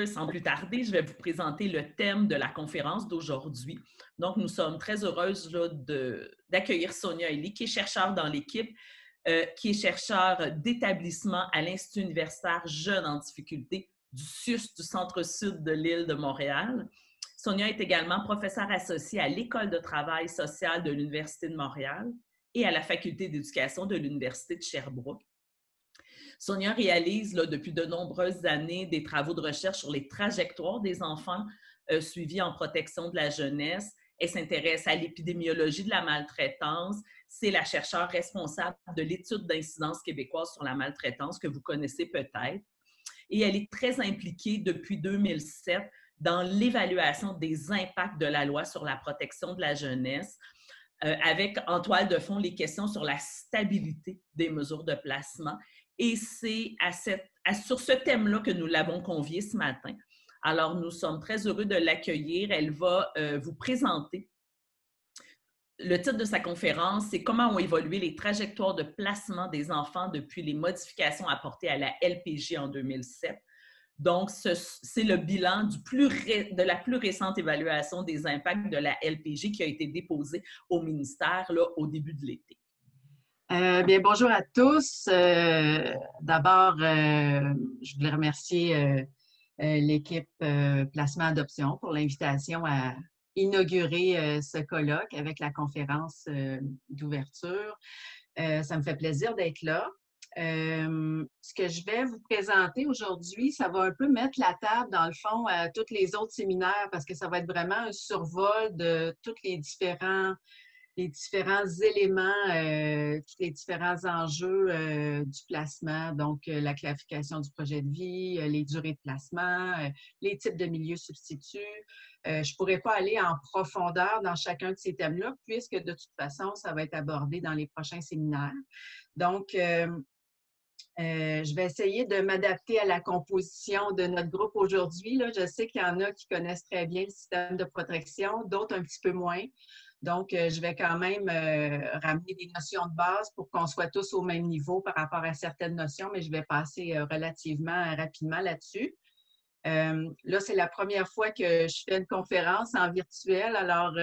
sans plus tarder, je vais vous présenter le thème de la conférence d'aujourd'hui. Donc, nous sommes très heureuses d'accueillir Sonia Elie, qui est chercheure dans l'équipe, qui est chercheure d'établissement à l'Institut universitaire Jeunes en difficulté du CIUS, du Centre-Sud de l'île de Montréal. Sonia est également professeure associée à l'École de travail social de l'Université de Montréal et à la Faculté d'éducation de l'Université de Sherbrooke. Sonia réalise depuis de nombreuses années des travaux de recherche sur les trajectoires des enfants suivis en protection de la jeunesse. Elle s'intéresse à l'épidémiologie de la maltraitance. C'est la chercheure responsable de l'étude d'incidence québécoise sur la maltraitance que vous connaissez peut-être. Et elle est très impliquée depuis 2007 dans l'évaluation des impacts de la loi sur la protection de la jeunesse, avec en toile de fond les questions sur la stabilité des mesures de placement. Et c'est sur ce thème-là que nous l'avons conviée ce matin. Alors, nous sommes très heureux de l'accueillir. Elle va vous présenter. Le titre de sa conférence, c'est « Comment ont évolué les trajectoires de placement des enfants depuis les modifications apportées à la LPJ en 2007 ». Donc, c'est le bilan de la plus récente évaluation des impacts de la LPJ qui a été déposée au ministère au début de l'été. Bien, bonjour à tous. D'abord, je voulais remercier l'équipe Placement Adoption pour l'invitation à inaugurer ce colloque avec la conférence d'ouverture. Ça me fait plaisir d'être là. Ce que je vais vous présenter aujourd'hui, ça va un peu mettre la table, dans le fond, à tous les autres séminaires parce que ça va être vraiment un survol de tous les différents éléments, tous les différents enjeux du placement, donc la clarification du projet de vie, les durées de placement, les types de milieux substituts. Je ne pourrais pas aller en profondeur dans chacun de ces thèmes-là, puisque de toute façon, ça va être abordé dans les prochains séminaires. Donc, je vais essayer de m'adapter à la composition de notre groupe aujourd'hui. Je sais qu'il y en a qui connaissent très bien le système de protection, d'autres un petit peu moins. Donc, je vais quand même ramener des notions de base pour qu'on soit tous au même niveau par rapport à certaines notions, mais je vais passer relativement rapidement là-dessus. Là, c'est la première fois que je fais une conférence en virtuel, alors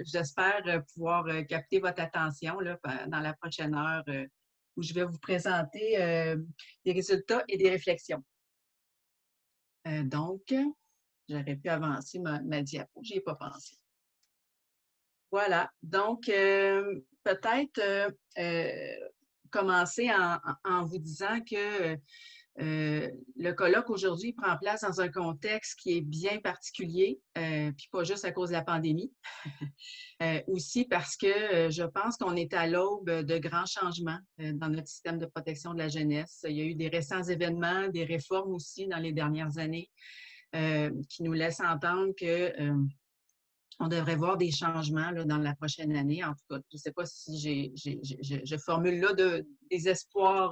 j'espère pouvoir capter votre attention là, dans la prochaine heure où je vais vous présenter des résultats et des réflexions. Donc, j'aurais pu avancer ma diapo, je n'y ai pas pensé. Voilà, donc peut-être commencer en vous disant que le colloque aujourd'hui prend place dans un contexte qui est bien particulier, puis pas juste à cause de la pandémie, aussi parce que je pense qu'on est à l'aube de grands changements dans notre système de protection de la jeunesse. Il y a eu des récents événements, des réformes aussi dans les dernières années qui nous laissent entendre que on devrait voir des changements là, dans la prochaine année. En tout cas, je ne sais pas si je formule là des espoirs,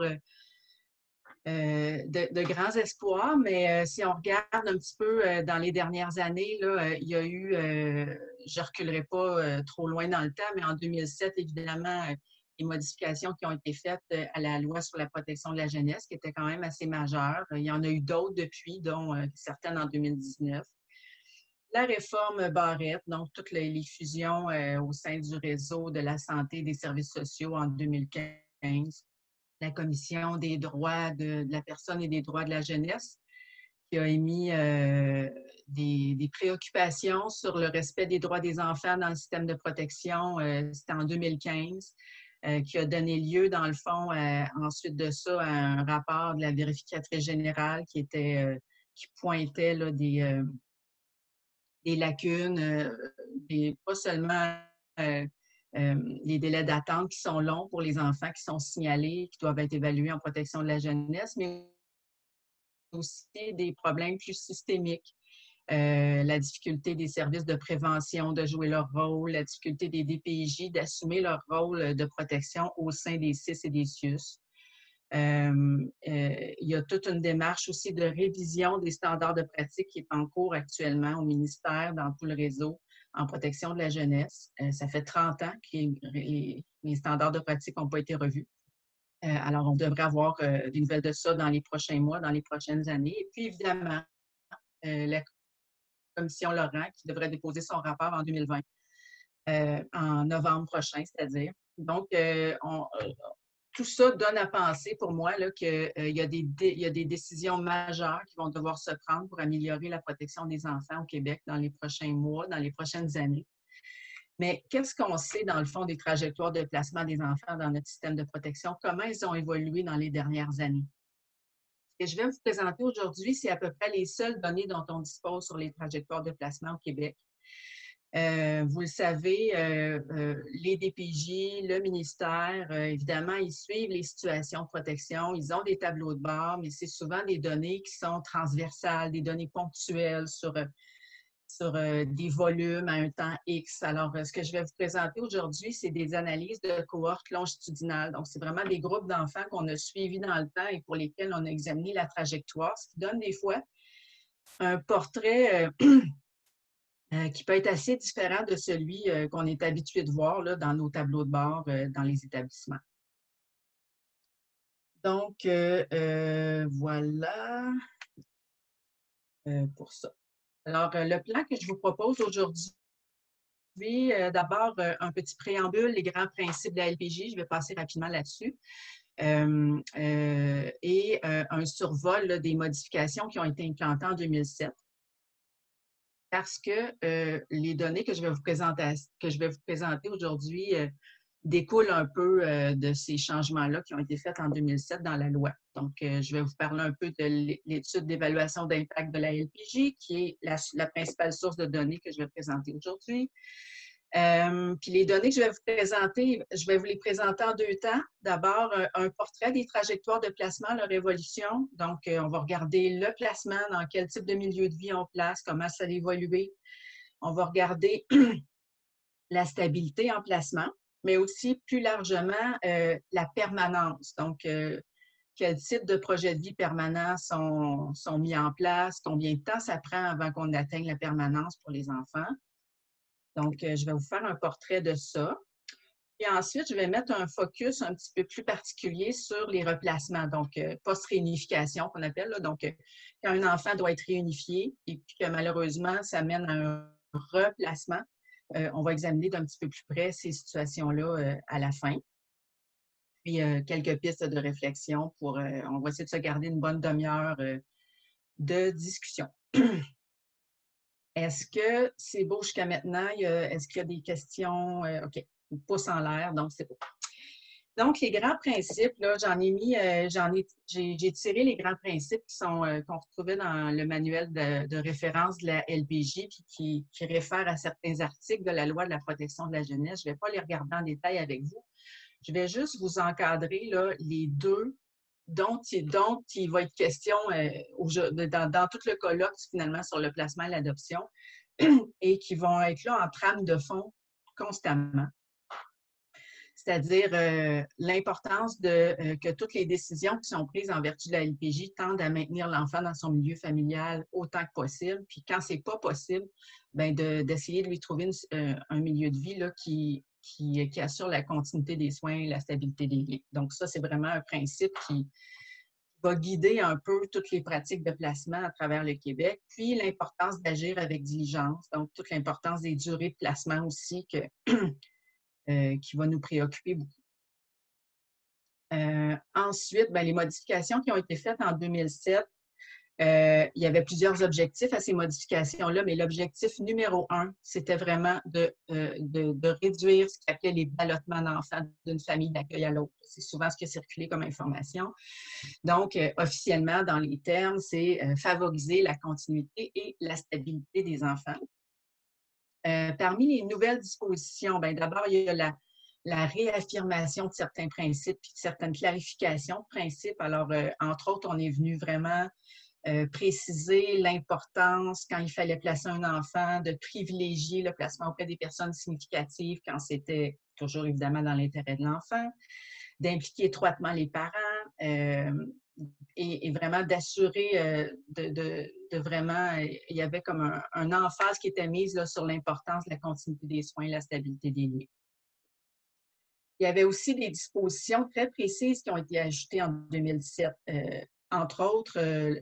de grands espoirs, mais si on regarde un petit peu dans les dernières années, là, il y a eu, je ne reculerai pas trop loin dans le temps, mais en 2007, évidemment, les modifications qui ont été faites à la loi sur la protection de la jeunesse, qui étaient quand même assez majeures. Il y en a eu d'autres depuis, dont certaines en 2019. La réforme Barrette, donc toutes les fusions au sein du réseau de la santé et des services sociaux en 2015. La Commission des droits de la personne et des droits de la jeunesse qui a émis des préoccupations sur le respect des droits des enfants dans le système de protection. C'était en 2015, qui a donné lieu, dans le fond, ensuite de ça, à un rapport de la vérificatrice générale qui pointait là, des lacunes, pas seulement les délais d'attente qui sont longs pour les enfants qui sont signalés, qui doivent être évalués en protection de la jeunesse, mais aussi des problèmes plus systémiques. La difficulté des services de prévention de jouer leur rôle, la difficulté des DPJ d'assumer leur rôle de protection au sein des CIS et des CIUS. Il y a toute une démarche aussi de révision des standards de pratique qui est en cours actuellement au ministère dans tout le réseau en protection de la jeunesse. Ça fait 30 ans que les standards de pratique n'ont pas été revus. Alors, on devrait avoir des nouvelles de ça dans les prochains mois, dans les prochaines années. Et puis, évidemment, la commission Laurent, qui devrait déposer son rapport en 2020, en novembre prochain, c'est-à-dire. Donc, tout ça donne à penser pour moi qu'il y a des décisions majeures qui vont devoir se prendre pour améliorer la protection des enfants au Québec dans les prochains mois, dans les prochaines années. Mais qu'est-ce qu'on sait dans le fond des trajectoires de placement des enfants dans notre système de protection? Comment ils ont évolué dans les dernières années? Ce que je vais vous présenter aujourd'hui, c'est à peu près les seules données dont on dispose sur les trajectoires de placement au Québec. Vous le savez, les DPJ, le ministère, évidemment, ils suivent les situations de protection. Ils ont des tableaux de bord, mais c'est souvent des données qui sont transversales, des données ponctuelles sur des volumes à un temps X. Alors, ce que je vais vous présenter aujourd'hui, c'est des analyses de cohortes longitudinales. Donc, c'est vraiment des groupes d'enfants qu'on a suivis dans le temps et pour lesquels on a examiné la trajectoire, ce qui donne des fois un portrait qui peut être assez différent de celui qu'on est habitué de voir là, dans nos tableaux de bord dans les établissements. Donc, voilà pour ça. Alors, le plan que je vous propose aujourd'hui, d'abord, un petit préambule, les grands principes de la LPJ, je vais passer rapidement là-dessus, et un survol là, des modifications qui ont été implantées en 2007. Parce que les données que je vais vous présenter aujourd'hui découlent un peu de ces changements-là qui ont été faits en 2007 dans la loi. Donc, je vais vous parler un peu de l'étude d'évaluation d'impact de la LPJ, qui est la principale source de données que je vais présenter aujourd'hui. Puis les données que je vais vous présenter, je vais vous les présenter en deux temps. D'abord, un portrait des trajectoires de placement, leur évolution. Donc, on va regarder le placement, dans quel type de milieu de vie on place, comment ça a évolué. On va regarder la stabilité en placement, mais aussi plus largement la permanence. Donc, quel type de projets de vie permanents sont mis en place, combien de temps ça prend avant qu'on atteigne la permanence pour les enfants. Donc, je vais vous faire un portrait de ça. Et ensuite, je vais mettre un focus un petit peu plus particulier sur les replacements, donc post-réunification qu'on appelle. Là. Donc, quand un enfant doit être réunifié et puis que malheureusement, ça mène à un replacement, on va examiner d'un petit peu plus près ces situations-là à la fin. Puis, quelques pistes de réflexion pour, on va essayer de se garder une bonne demi-heure de discussion. Est-ce que c'est beau jusqu'à maintenant? Est-ce qu'il y a des questions? OK, pouce en l'air, donc c'est beau. Donc, les grands principes, là, j'ai tiré les grands principes qu'on retrouvait dans le manuel de référence de la LPJ, puis qui réfèrent à certains articles de la Loi de la protection de la jeunesse. Je ne vais pas les regarder en détail avec vous. Je vais juste vous encadrer là, les deux dont il va être question dans tout le colloque, finalement, sur le placement et l'adoption, et qui vont être là en trame de fond constamment. C'est-à-dire l'importance que toutes les décisions qui sont prises en vertu de la LPJ tendent à maintenir l'enfant dans son milieu familial autant que possible. Puis quand ce n'est pas possible, bien d'essayer de lui trouver un milieu de vie là, qui assure la continuité des soins et la stabilité des liens. Donc ça, c'est vraiment un principe qui va guider un peu toutes les pratiques de placement à travers le Québec. Puis l'importance d'agir avec diligence, donc toute l'importance des durées de placement aussi qui va nous préoccuper beaucoup. Ensuite, bien, les modifications qui ont été faites en 2007, il y avait plusieurs objectifs à ces modifications-là, mais l'objectif numéro 1, c'était vraiment de réduire ce qu'on appelait les ballottements d'enfants d'une famille d'accueil à l'autre. C'est souvent ce qui a circulé comme information. Donc, officiellement, dans les termes, c'est favoriser la continuité et la stabilité des enfants. Parmi les nouvelles dispositions, bien, d'abord, il y a la réaffirmation de certains principes et certaines clarifications de principes. Alors, entre autres, on est venu vraiment préciser l'importance, quand il fallait placer un enfant, de privilégier le placement auprès des personnes significatives quand c'était toujours évidemment dans l'intérêt de l'enfant, d'impliquer étroitement les parents et vraiment d'assurer de vraiment, il y avait comme un emphase qui était mise là, sur l'importance de la continuité des soins et la stabilité des liens. Il y avait aussi des dispositions très précises qui ont été ajoutées en 2017 entre autres,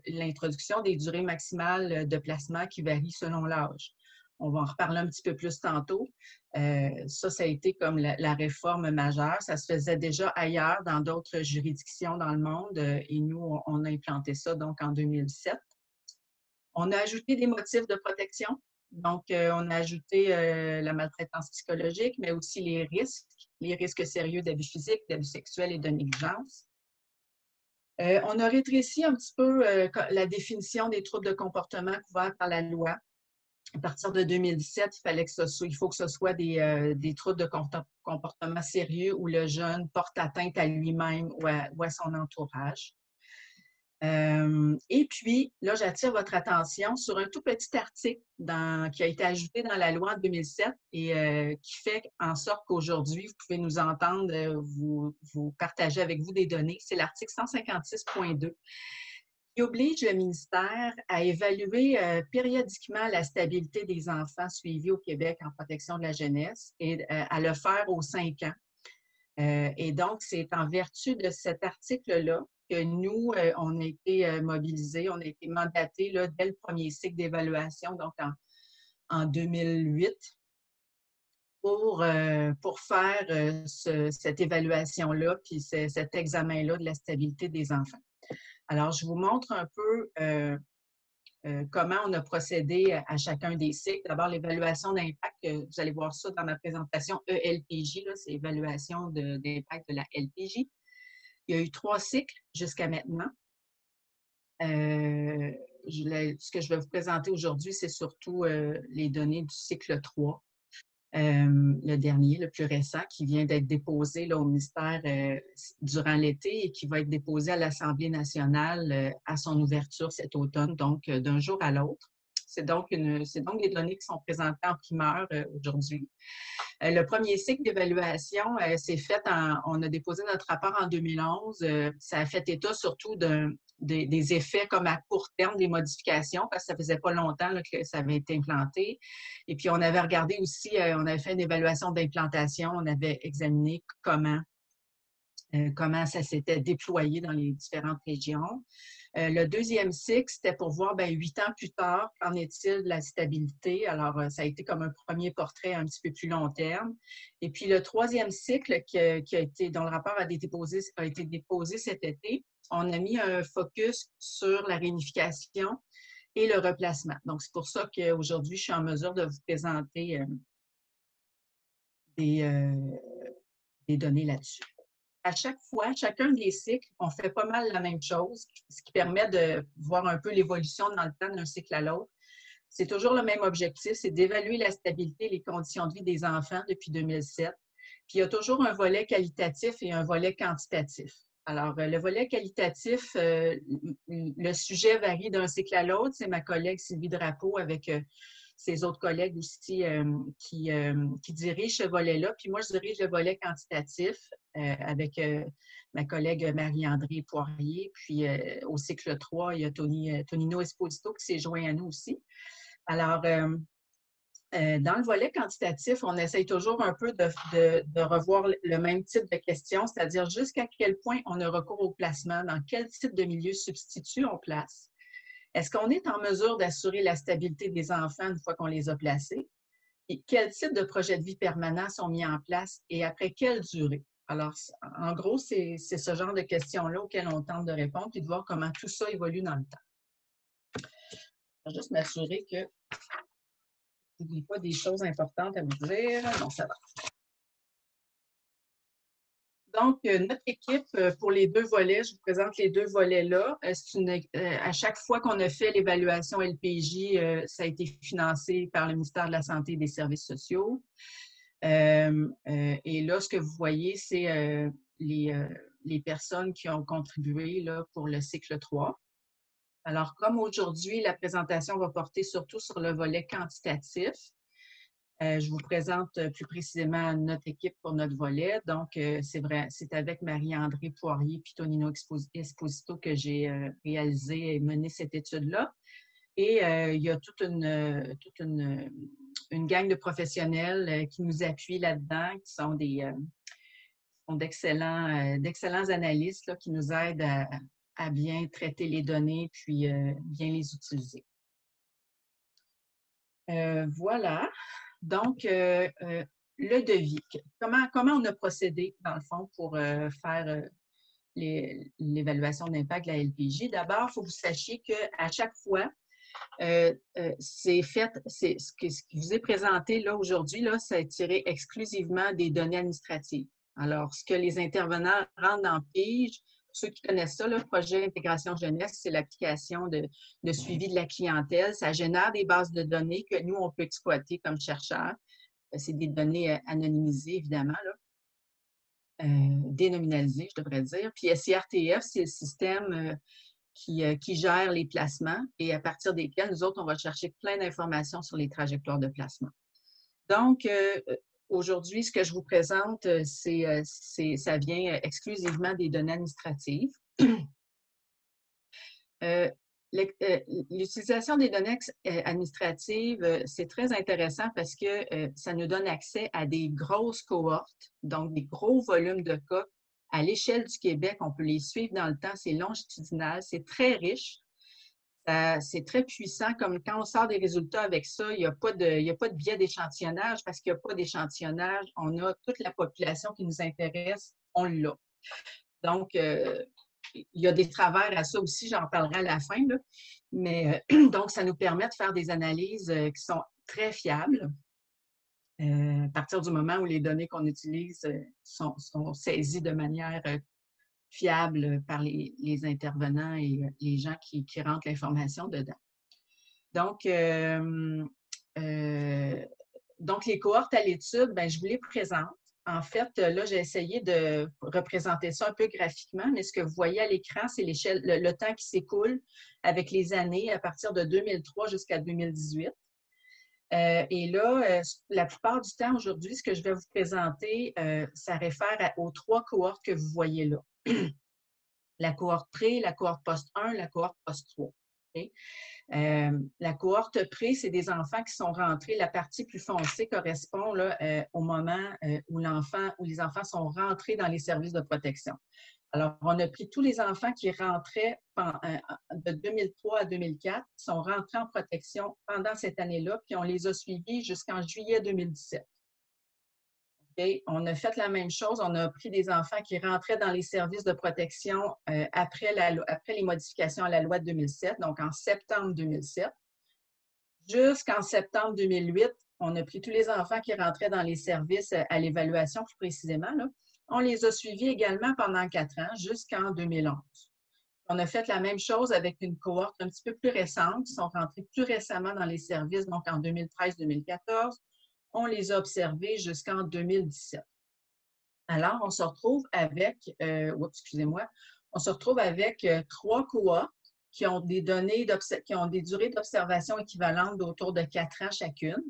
l'introduction des durées maximales de placement qui varient selon l'âge. On va en reparler un petit peu plus tantôt. Ça a été comme la réforme majeure. Ça se faisait déjà ailleurs dans d'autres juridictions dans le monde et nous, on a implanté ça donc en 2007. On a ajouté des motifs de protection. Donc, on a ajouté la maltraitance psychologique, mais aussi les risques sérieux d'abus physiques, d'abus sexuels et de négligence. On a rétréci un petit peu la définition des troubles de comportement couverts par la loi. À partir de 2017, il faut que ce soit des troubles de comportement sérieux où le jeune porte atteinte à lui-même ou à son entourage. Et puis, là, j'attire votre attention sur un tout petit article qui a été ajouté dans la loi en 2007 et qui fait en sorte qu'aujourd'hui, vous pouvez nous entendre, vous partager avec vous des données. C'est l'article 156.2 qui oblige le ministère à évaluer périodiquement la stabilité des enfants suivis au Québec en protection de la jeunesse et à le faire aux 5 ans. Et donc, c'est en vertu de cet article-là que nous, on a été mobilisés, on a été mandatés là, dès le premier cycle d'évaluation, donc en 2008, pour faire cette évaluation-là, puis cet examen-là de la stabilité des enfants. Alors, je vous montre un peu comment on a procédé à chacun des cycles. D'abord, l'évaluation d'impact, vous allez voir ça dans ma présentation ELPJ, c'est évaluation d'impact de la LPJ. Il y a eu 3 cycles jusqu'à maintenant. Ce que je vais vous présenter aujourd'hui, c'est surtout les données du cycle 3, le dernier, le plus récent, qui vient d'être déposé là, au ministère durant l'été et qui va être déposé à l'Assemblée nationale à son ouverture cet automne, donc d'un jour à l'autre. C'est donc des données qui sont présentées en primeur aujourd'hui. Le premier cycle d'évaluation s'est fait on a déposé notre rapport en 2011. Ça a fait état surtout des effets comme à court terme des modifications parce que ça faisait pas longtemps là, que ça avait été implanté. Et puis, on avait regardé aussi, on avait fait une évaluation d'implantation. On avait examiné comment ça s'était déployé dans les différentes régions. Le deuxième cycle, c'était pour voir, 8 ans plus tard, qu'en est-il de la stabilité? Alors, ça a été comme un premier portrait un petit peu plus long terme. Et puis, le troisième cycle dont le rapport a été déposé cet été, on a mis un focus sur la réunification et le replacement. Donc, c'est pour ça qu'aujourd'hui, je suis en mesure de vous présenter des données là-dessus. À chaque fois, chacun des cycles, on fait pas mal la même chose, ce qui permet de voir un peu l'évolution dans le temps d'un cycle à l'autre. C'est toujours le même objectif, c'est d'évaluer la stabilité et les conditions de vie des enfants depuis 2007. Puis il y a toujours un volet qualitatif et un volet quantitatif. Alors, le volet qualitatif, le sujet varie d'un cycle à l'autre. C'est ma collègue Sylvie Drapeau avec ses autres collègues aussi qui dirigent ce volet-là. Puis moi, je dirige le volet quantitatif avec ma collègue Marie-André Poirier. Puis au cycle 3, il y a Tonino Esposito qui s'est joint à nous aussi. Alors, dans le volet quantitatif, on essaye toujours un peu de revoir le même type de questions, c'est-à-dire jusqu'à quel point on a recours au placement, dans quel type de milieu substitut on place. Est-ce qu'on est en mesure d'assurer la stabilité des enfants une fois qu'on les a placés? Et quel type de projet de vie permanent sont mis en place et après quelle durée? Alors, en gros, c'est ce genre de questions-là auxquelles on tente de répondre et de voir comment tout ça évolue dans le temps. Je vais juste m'assurer que je n'oublie pas des choses importantes à vous dire. Non, ça va. Donc, notre équipe, pour les 2 volets, je vous présente les 2 volets-là. À chaque fois qu'on a fait l'évaluation LPJ, ça a été financé par le ministère de la Santé et des Services sociaux. Et là, ce que vous voyez, c'est les personnes qui ont contribué là, pour le cycle 3. Alors, comme aujourd'hui, la présentation va porter surtout sur le volet quantitatif, je vous présente plus précisément notre équipe pour notre volet. Donc, c'est avec Marie-André Poirier et Tonino Esposito que j'ai réalisé et mené cette étude-là. Et il y a toute une gang de professionnels qui nous appuient là-dedans, qui sont d'excellents analystes là, qui nous aident à bien traiter les données puis bien les utiliser. Voilà. Donc, le devis. Comment on a procédé, dans le fond, pour faire l'évaluation d'impact de la LPJ? D'abord, il faut que vous sachiez qu'à chaque fois, c'est fait, ce qui vous est présenté là aujourd'hui, là, c'est tiré exclusivement des données administratives. Alors, ce que les intervenants rentrent dans PIGE, pour ceux qui connaissent ça, le projet Intégration Jeunesse, c'est l'application de suivi de la clientèle. Ça génère des bases de données que nous, on peut exploiter comme chercheurs. C'est des données anonymisées, évidemment, là. Dénominalisées, je devrais dire. Puis SIRTF, c'est le système qui gère les placements et à partir desquels, nous autres, on va chercher plein d'informations sur les trajectoires de placement. Donc, aujourd'hui, ce que je vous présente, ça vient exclusivement des données administratives. L'utilisation des données administratives, c'est très intéressant parce que ça nous donne accès à des grosses cohortes, donc des gros volumes de cas. À l'échelle du Québec, on peut les suivre dans le temps, c'est longitudinal, c'est très riche. C'est très puissant, comme quand on sort des résultats avec ça, il n'y a pas de biais d'échantillonnage parce qu'il n'y a pas d'échantillonnage. On a toute la population qui nous intéresse, on l'a. Donc, il y a des travers à ça aussi, j'en parlerai à la fin, là. Mais donc, ça nous permet de faire des analyses qui sont très fiables à partir du moment où les données qu'on utilise sont saisies de manière fiable par les intervenants et les gens qui rentrent l'information dedans. Donc, les cohortes à l'étude, ben, je vous les présente. En fait, là, j'ai essayé de représenter ça un peu graphiquement, mais ce que vous voyez à l'écran, c'est l'échelle, le temps qui s'écoule avec les années à partir de 2003 jusqu'à 2018. Et là, la plupart du temps aujourd'hui, ce que je vais vous présenter, ça réfère aux 3 cohortes que vous voyez là. La cohorte pré, la cohorte post-1, la cohorte post-3. Okay? La cohorte pré, c'est des enfants qui sont rentrés. La partie plus foncée correspond là, au moment où les enfants sont rentrés dans les services de protection. Alors, on a pris tous les enfants qui rentraient de 2003 à 2004, qui sont rentrés en protection pendant cette année-là, puis on les a suivis jusqu'en juillet 2017. Okay. On a fait la même chose. On a pris des enfants qui rentraient dans les services de protection après les modifications à la loi de 2007, donc en septembre 2007. Jusqu'en septembre 2008, on a pris tous les enfants qui rentraient dans les services à l'évaluation, plus précisément, là. On les a suivis également pendant 4 ans, jusqu'en 2011. On a fait la même chose avec une cohorte un petit peu plus récente, qui sont rentrés plus récemment dans les services, donc en 2013-2014. On les a observés jusqu'en 2017. Alors, on se retrouve avec, on se retrouve avec 3 cohortes qui ont des durées d'observation équivalentes d'autour de 4 ans chacune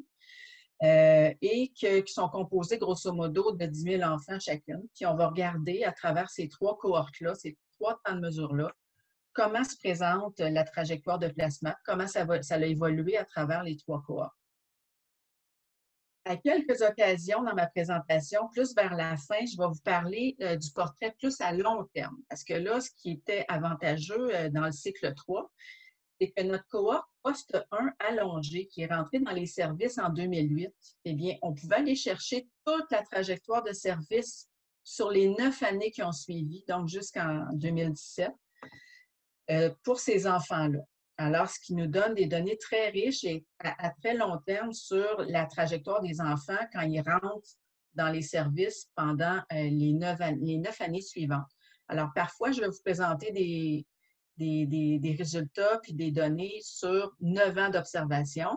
et qui sont composées grosso modo de 10 000 enfants chacune. Puis on va regarder à travers ces 3 cohortes-là, ces 3 temps de mesure-là, comment se présente la trajectoire de placement, comment ça a évolué à travers les 3 cohortes. À quelques occasions dans ma présentation, plus vers la fin, je vais vous parler du portrait plus à long terme. Parce que là, ce qui était avantageux dans le cycle 3, c'est que notre cohorte poste 1 allongée, qui est rentrée dans les services en 2008, eh bien, on pouvait aller chercher toute la trajectoire de service sur les 9 années qui ont suivi, donc jusqu'en 2017, pour ces enfants-là. Alors, ce qui nous donne des données très riches et à très long terme sur la trajectoire des enfants quand ils rentrent dans les services pendant les 9 années suivantes. Alors, parfois, je vais vous présenter des résultats puis des données sur 9 ans d'observation.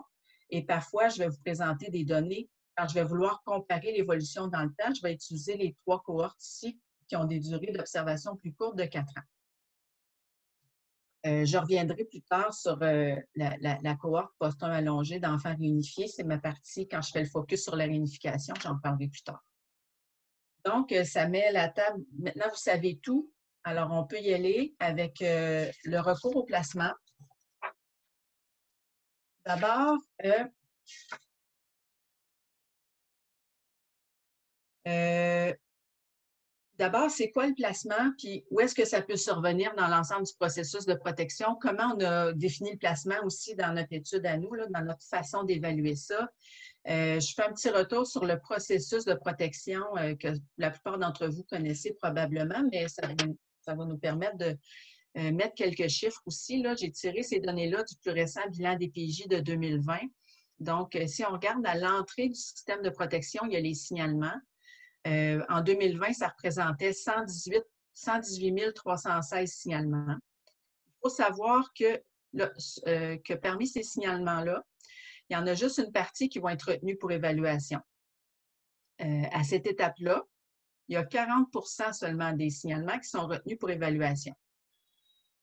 Et parfois, je vais vous présenter des données. Quand je vais vouloir comparer l'évolution dans le temps, je vais utiliser les 3 cohortes ici qui ont des durées d'observation plus courtes de 4 ans. Je reviendrai plus tard sur la cohorte post-1 allongée d'enfants réunifiés. C'est ma partie quand je fais le focus sur la réunification. J'en parlerai plus tard. Donc, ça met la table. Maintenant, vous savez tout. Alors, on peut y aller avec le recours au placement. D'abord, D'abord, c'est quoi le placement, puis où est-ce que ça peut survenir dans l'ensemble du processus de protection? Comment on a défini le placement aussi dans notre étude à nous, là, dans notre façon d'évaluer ça? Je fais un petit retour sur le processus de protection que la plupart d'entre vous connaissez probablement, mais ça va nous permettre de mettre quelques chiffres aussi. Là, j'ai tiré ces données-là du plus récent bilan des PJ de 2020. Donc, si on regarde à l'entrée du système de protection, il y a les signalements. En 2020, ça représentait 118 316 signalements. Il faut savoir que parmi ces signalements-là, il y en a juste une partie qui va être retenue pour évaluation. À cette étape-là, il y a 40 seulement des signalements qui sont retenus pour évaluation.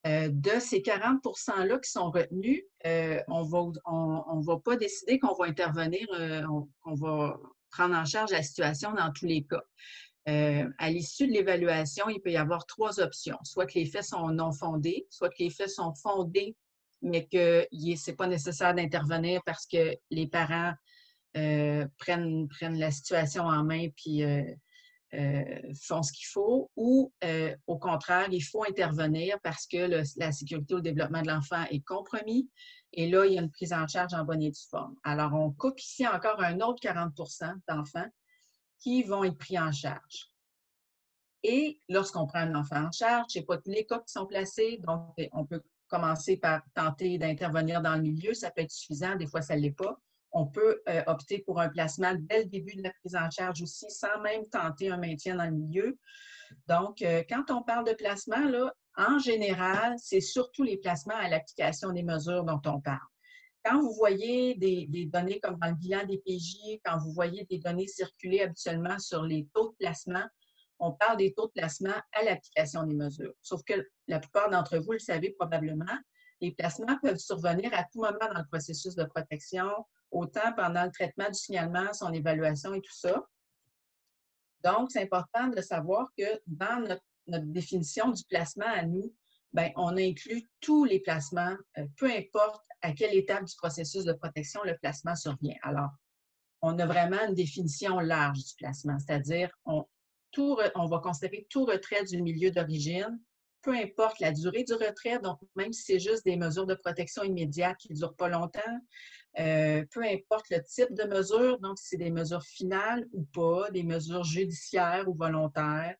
De ces 40 %-là qui sont retenus, on ne va pas décider qu'on va intervenir, qu'on va prendre en charge la situation dans tous les cas. À l'issue de l'évaluation, il peut y avoir 3 options. Soit que les faits sont non fondés, soit que les faits sont fondés, mais que ce n'est pas nécessaire d'intervenir parce que les parents prennent la situation en main puis font ce qu'il faut, ou au contraire, il faut intervenir parce que la sécurité ou le développement de l'enfant est compromis et là, il y a une prise en charge en bonne et due forme. Alors, on coupe ici encore un autre 40 % d'enfants qui vont être pris en charge. Et lorsqu'on prend un enfant en charge, ce n'est pas tous les cas qui sont placés, donc on peut commencer par tenter d'intervenir dans le milieu, ça peut être suffisant, des fois ça ne l'est pas. On peut opter pour un placement dès le début de la prise en charge aussi, sans même tenter un maintien dans le milieu. Donc, quand on parle de placement, là, en général, c'est surtout les placements à l'application des mesures dont on parle. Quand vous voyez des données comme dans le bilan des PJ, quand vous voyez des données circuler habituellement sur les taux de placement, on parle des taux de placement à l'application des mesures. Sauf que la plupart d'entre vous le savez probablement, les placements peuvent survenir à tout moment dans le processus de protection, autant pendant le traitement du signalement, son évaluation et tout ça. Donc, c'est important de savoir que dans notre définition du placement à nous, bien, on inclut tous les placements, peu importe à quelle étape du processus de protection le placement survient. Alors, on a vraiment une définition large du placement, c'est-à-dire on va considérer tout retrait du milieu d'origine, peu importe la durée du retrait, donc même si c'est juste des mesures de protection immédiate qui ne durent pas longtemps, peu importe le type de mesure, donc si c'est des mesures finales ou pas, des mesures judiciaires ou volontaires,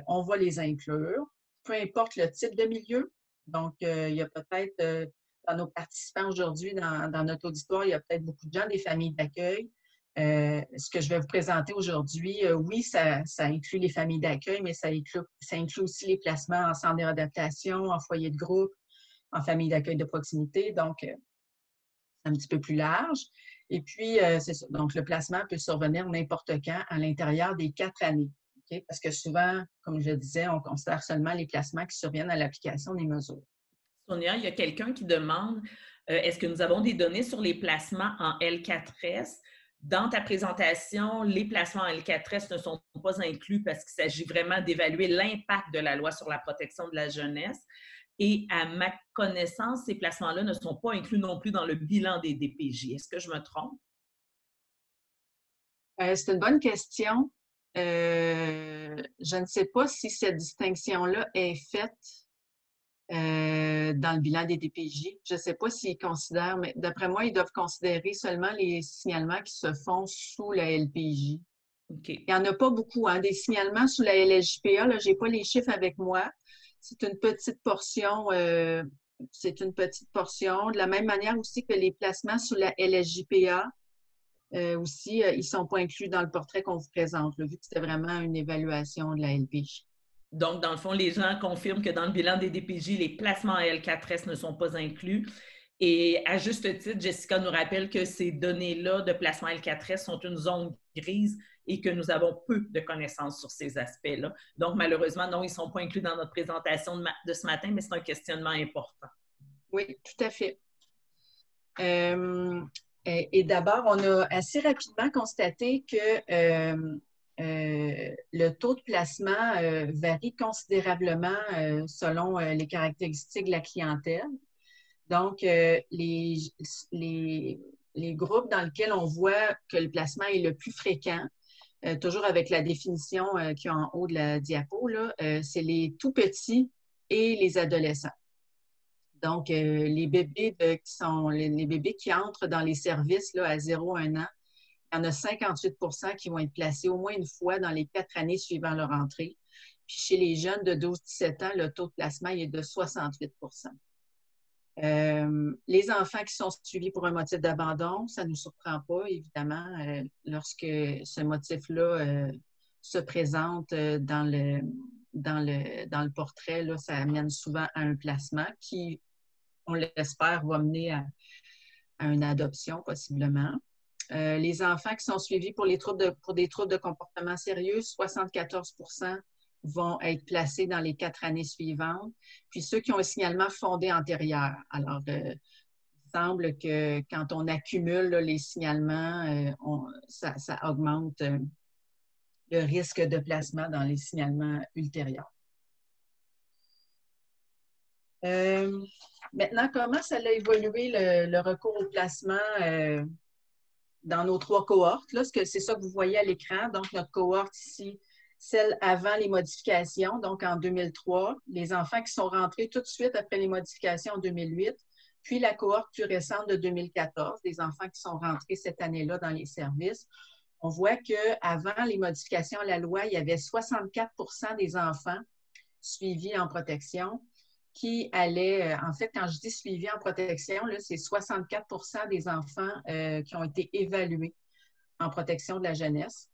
on va les inclure. Peu importe le type de milieu, donc il y a peut-être dans nos participants aujourd'hui, dans notre auditoire, il y a peut-être beaucoup de gens des familles d'accueil. Ce que je vais vous présenter aujourd'hui, oui, ça inclut les familles d'accueil, mais ça inclut aussi les placements en centre de réadaptation, en foyer de groupe, en famille d'accueil de proximité. Donc, c'est un petit peu plus large. Et puis, c'est ça. Donc, le placement peut survenir n'importe quand à l'intérieur des 4 années. Okay? Parce que souvent, comme je le disais, on considère seulement les placements qui surviennent à l'application des mesures. Sonia, il y a quelqu'un qui demande est-ce que nous avons des données sur les placements en L4S? Dans ta présentation, les placements en L4S ne sont pas inclus parce qu'il s'agit vraiment d'évaluer l'impact de la loi sur la protection de la jeunesse. Et à ma connaissance, ces placements-là ne sont pas inclus non plus dans le bilan des DPJ. Est-ce que je me trompe? C'est une bonne question. Je ne sais pas si cette distinction-là est faite dans le bilan des DPJ. Je ne sais pas s'ils considèrent, mais d'après moi, ils doivent considérer seulement les signalements qui se font sous la LPJ. Okay. Il n'y en a pas beaucoup, hein, des signalements sous la LSJPA. Je n'ai pas les chiffres avec moi. C'est une petite portion. De la même manière aussi que les placements sous la LSJPA, aussi, ils ne sont pas inclus dans le portrait qu'on vous présente, là, vu que c'était vraiment une évaluation de la LPJ. Donc, dans le fond, les gens confirment que dans le bilan des DPJ, les placements en L4S ne sont pas inclus. Et à juste titre, Jessica nous rappelle que ces données-là de placement L4S sont une zone grise et que nous avons peu de connaissances sur ces aspects-là. Donc, malheureusement, non, ils ne sont pas inclus dans notre présentation de ce matin, mais c'est un questionnement important. Oui, tout à fait. Et d'abord, on a assez rapidement constaté que le taux de placement varie considérablement selon les caractéristiques de la clientèle. Donc, les groupes dans lesquels on voit que le placement est le plus fréquent, toujours avec la définition qu'il y a en haut de la diapo, là, c'est les tout petits et les adolescents. Donc, les bébés les bébés qui entrent dans les services là, à 0 à 1 an, il y en a 58 qui vont être placés au moins une fois dans les 4 années suivant leur entrée. Puis chez les jeunes de 12-17 ans, le taux de placement est de 68 les enfants qui sont suivis pour un motif d'abandon, ça ne nous surprend pas, évidemment, lorsque ce motif-là se présente dans le portrait, là, ça amène souvent à un placement qui, on l'espère, va mener à une adoption possiblement. Les enfants qui sont suivis pour des troubles de comportement sérieux, 74 vont être placés dans les 4 années suivantes. Puis ceux qui ont un signalement fondé antérieur. Alors, il semble que quand on accumule là, les signalements, ça augmente le risque de placement dans les signalements ultérieurs. Maintenant, comment ça a évolué le recours au placement dans nos 3 cohortes? Là, c'est ça que vous voyez à l'écran. Donc, notre cohorte ici, celle avant les modifications, donc en 2003, les enfants qui sont rentrés tout de suite après les modifications en 2008, puis la cohorte plus récente de 2014, des enfants qui sont rentrés cette année-là dans les services. On voit qu'avant les modifications à la loi, il y avait 64 des enfants suivis en protection qui allaient, en fait, quand je dis suivis en protection, c'est 64 des enfants qui ont été évalués en protection de la jeunesse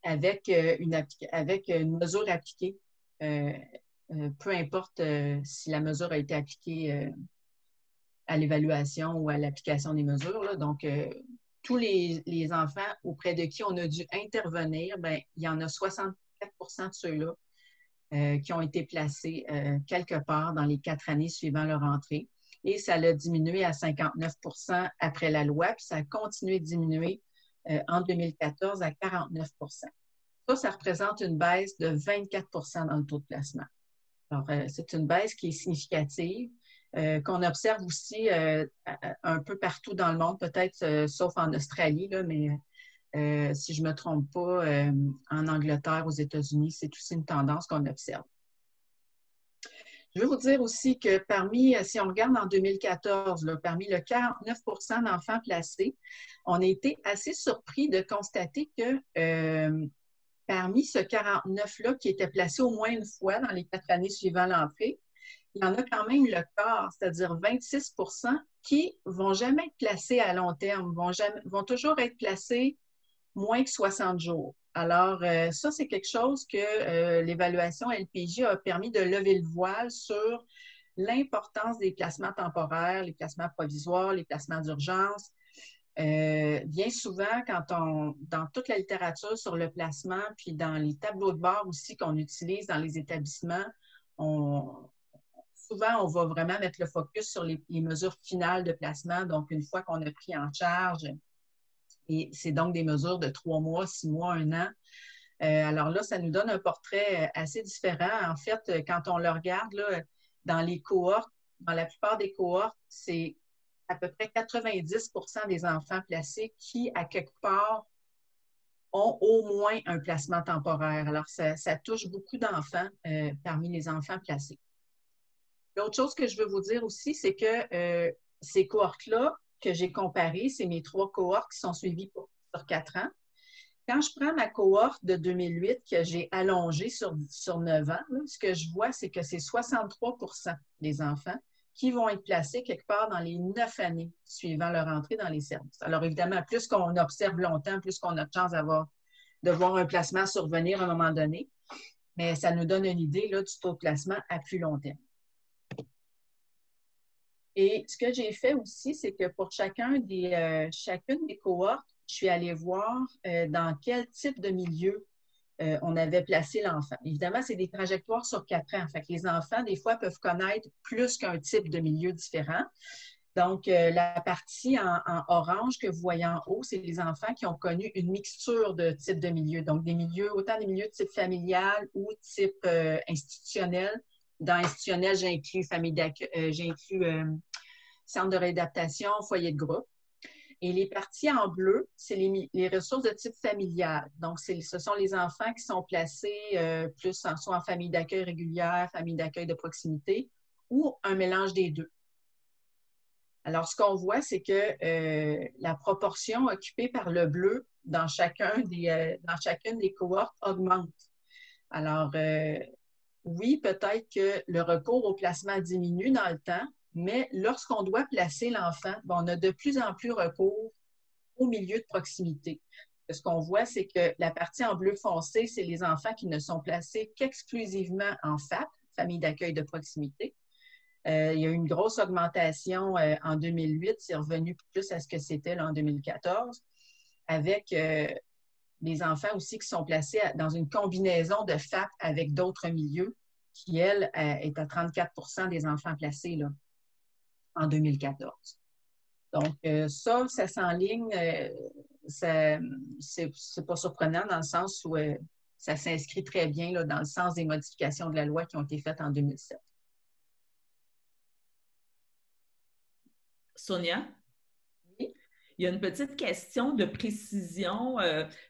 avec une mesure appliquée, peu importe si la mesure a été appliquée à l'évaluation ou à l'application des mesures. Là. Donc, tous les enfants auprès de qui on a dû intervenir, bien, il y en a 64 de ceux-là qui ont été placés quelque part dans les 4 années suivant leur entrée. Et ça a diminué à 59 après la loi, puis ça a continué de diminuer en 2014 à 49 Ça représente une baisse de 24 dans le taux de placement. Alors, c'est une baisse qui est significative, qu'on observe aussi un peu partout dans le monde, peut-être sauf en Australie, là, mais si je ne me trompe pas, en Angleterre, aux États-Unis, c'est aussi une tendance qu'on observe. Je veux vous dire aussi que si on regarde en 2014, là, parmi le 49 d'enfants placés, on a été assez surpris de constater que parmi ce 49-là qui était placé au moins une fois dans les 4 années suivant l'entrée, il y en a quand même le quart, c'est-à-dire 26 qui ne vont jamais être placés à long terme, vont toujours être placés moins que 60 jours. Alors, ça, c'est quelque chose que l'évaluation LPJ a permis de lever le voile sur l'importance des placements temporaires, les placements provisoires, les placements d'urgence. Bien souvent, dans toute la littérature sur le placement, puis dans les tableaux de bord aussi qu'on utilise dans les établissements, souvent, on va vraiment mettre le focus sur les mesures finales de placement. Donc, une fois qu'on a pris en charge, et c'est donc des mesures de 3 mois, 6 mois, 1 an. Alors là, ça nous donne un portrait assez différent. En fait, quand on le regarde là, dans les cohortes, dans la plupart des cohortes, c'est à peu près 90 des enfants placés qui, à quelque part, ont au moins un placement temporaire. Alors, ça touche beaucoup d'enfants parmi les enfants placés. L'autre chose que je veux vous dire aussi, c'est que ces cohortes-là que j'ai comparées, c'est mes 3 cohortes qui sont suivies sur 4 ans. Quand je prends ma cohorte de 2008 que j'ai allongée sur 9 ans, là, ce que je vois, c'est que c'est 63 des enfants qui vont être placés quelque part dans les 9 années suivant leur entrée dans les services. Alors évidemment, plus qu'on observe longtemps, plus qu'on a de chance de voir un placement survenir à un moment donné, mais ça nous donne une idée là, du taux de placement à plus long terme. Et ce que j'ai fait aussi, c'est que pour chacune des cohortes, je suis allée voir dans quel type de milieu on avait placé l'enfant. Évidemment, c'est des trajectoires sur 4 ans. Fait que les enfants, des fois, peuvent connaître plus qu'un type de milieu différent. Donc, la partie en orange que vous voyez en haut, c'est les enfants qui ont connu une mixture de types de milieux. Donc, autant des milieux de type familial ou type institutionnel. Dans institutionnel, j'ai inclus centre de réadaptation, foyer de groupe. Et les parties en bleu, c'est les ressources de type familial. Donc, ce sont les enfants qui sont placés soit en famille d'accueil régulière, famille d'accueil de proximité, ou un mélange des deux. Alors, ce qu'on voit, c'est que la proportion occupée par le bleu dans chacune des cohortes augmente. Alors, oui, peut-être que le recours au placement diminue dans le temps, mais lorsqu'on doit placer l'enfant, on a de plus en plus recours au milieu de proximité. Ce qu'on voit, c'est que la partie en bleu foncé, c'est les enfants qui ne sont placés qu'exclusivement en FAP, famille d'accueil de proximité. Il y a eu une grosse augmentation en 2008, c'est revenu plus à ce que c'était là, en 2014, avec des enfants aussi qui sont placés dans une combinaison de FAP avec d'autres milieux, qui, elle, est à 34 des enfants placés là, en 2014. Donc, ça s'enligne, c'est pas surprenant dans le sens où ça s'inscrit très bien là, dans le sens des modifications de la loi qui ont été faites en 2007. Sonia? Oui. Il y a une petite question de précision.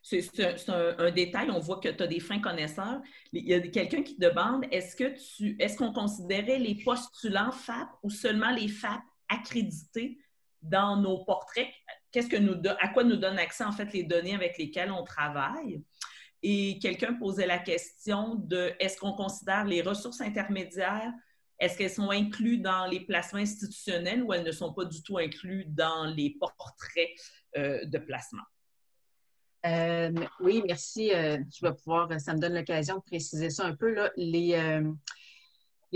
C'est un détail. On voit que tu as des fins connaisseurs. Il y a quelqu'un qui demande est-ce qu'on considérait les postulants FAP ou seulement les FAP accrédités dans nos portraits? À quoi nous donnent accès, en fait, les données avec lesquelles on travaille? Et quelqu'un posait la question de est-ce qu'on considère les ressources intermédiaires, est-ce qu'elles sont incluses dans les placements institutionnels ou elles ne sont pas du tout incluses dans les portraits de placement? Oui, merci. Je vais pouvoir, ça me donne l'occasion de préciser ça un peu. Là. Les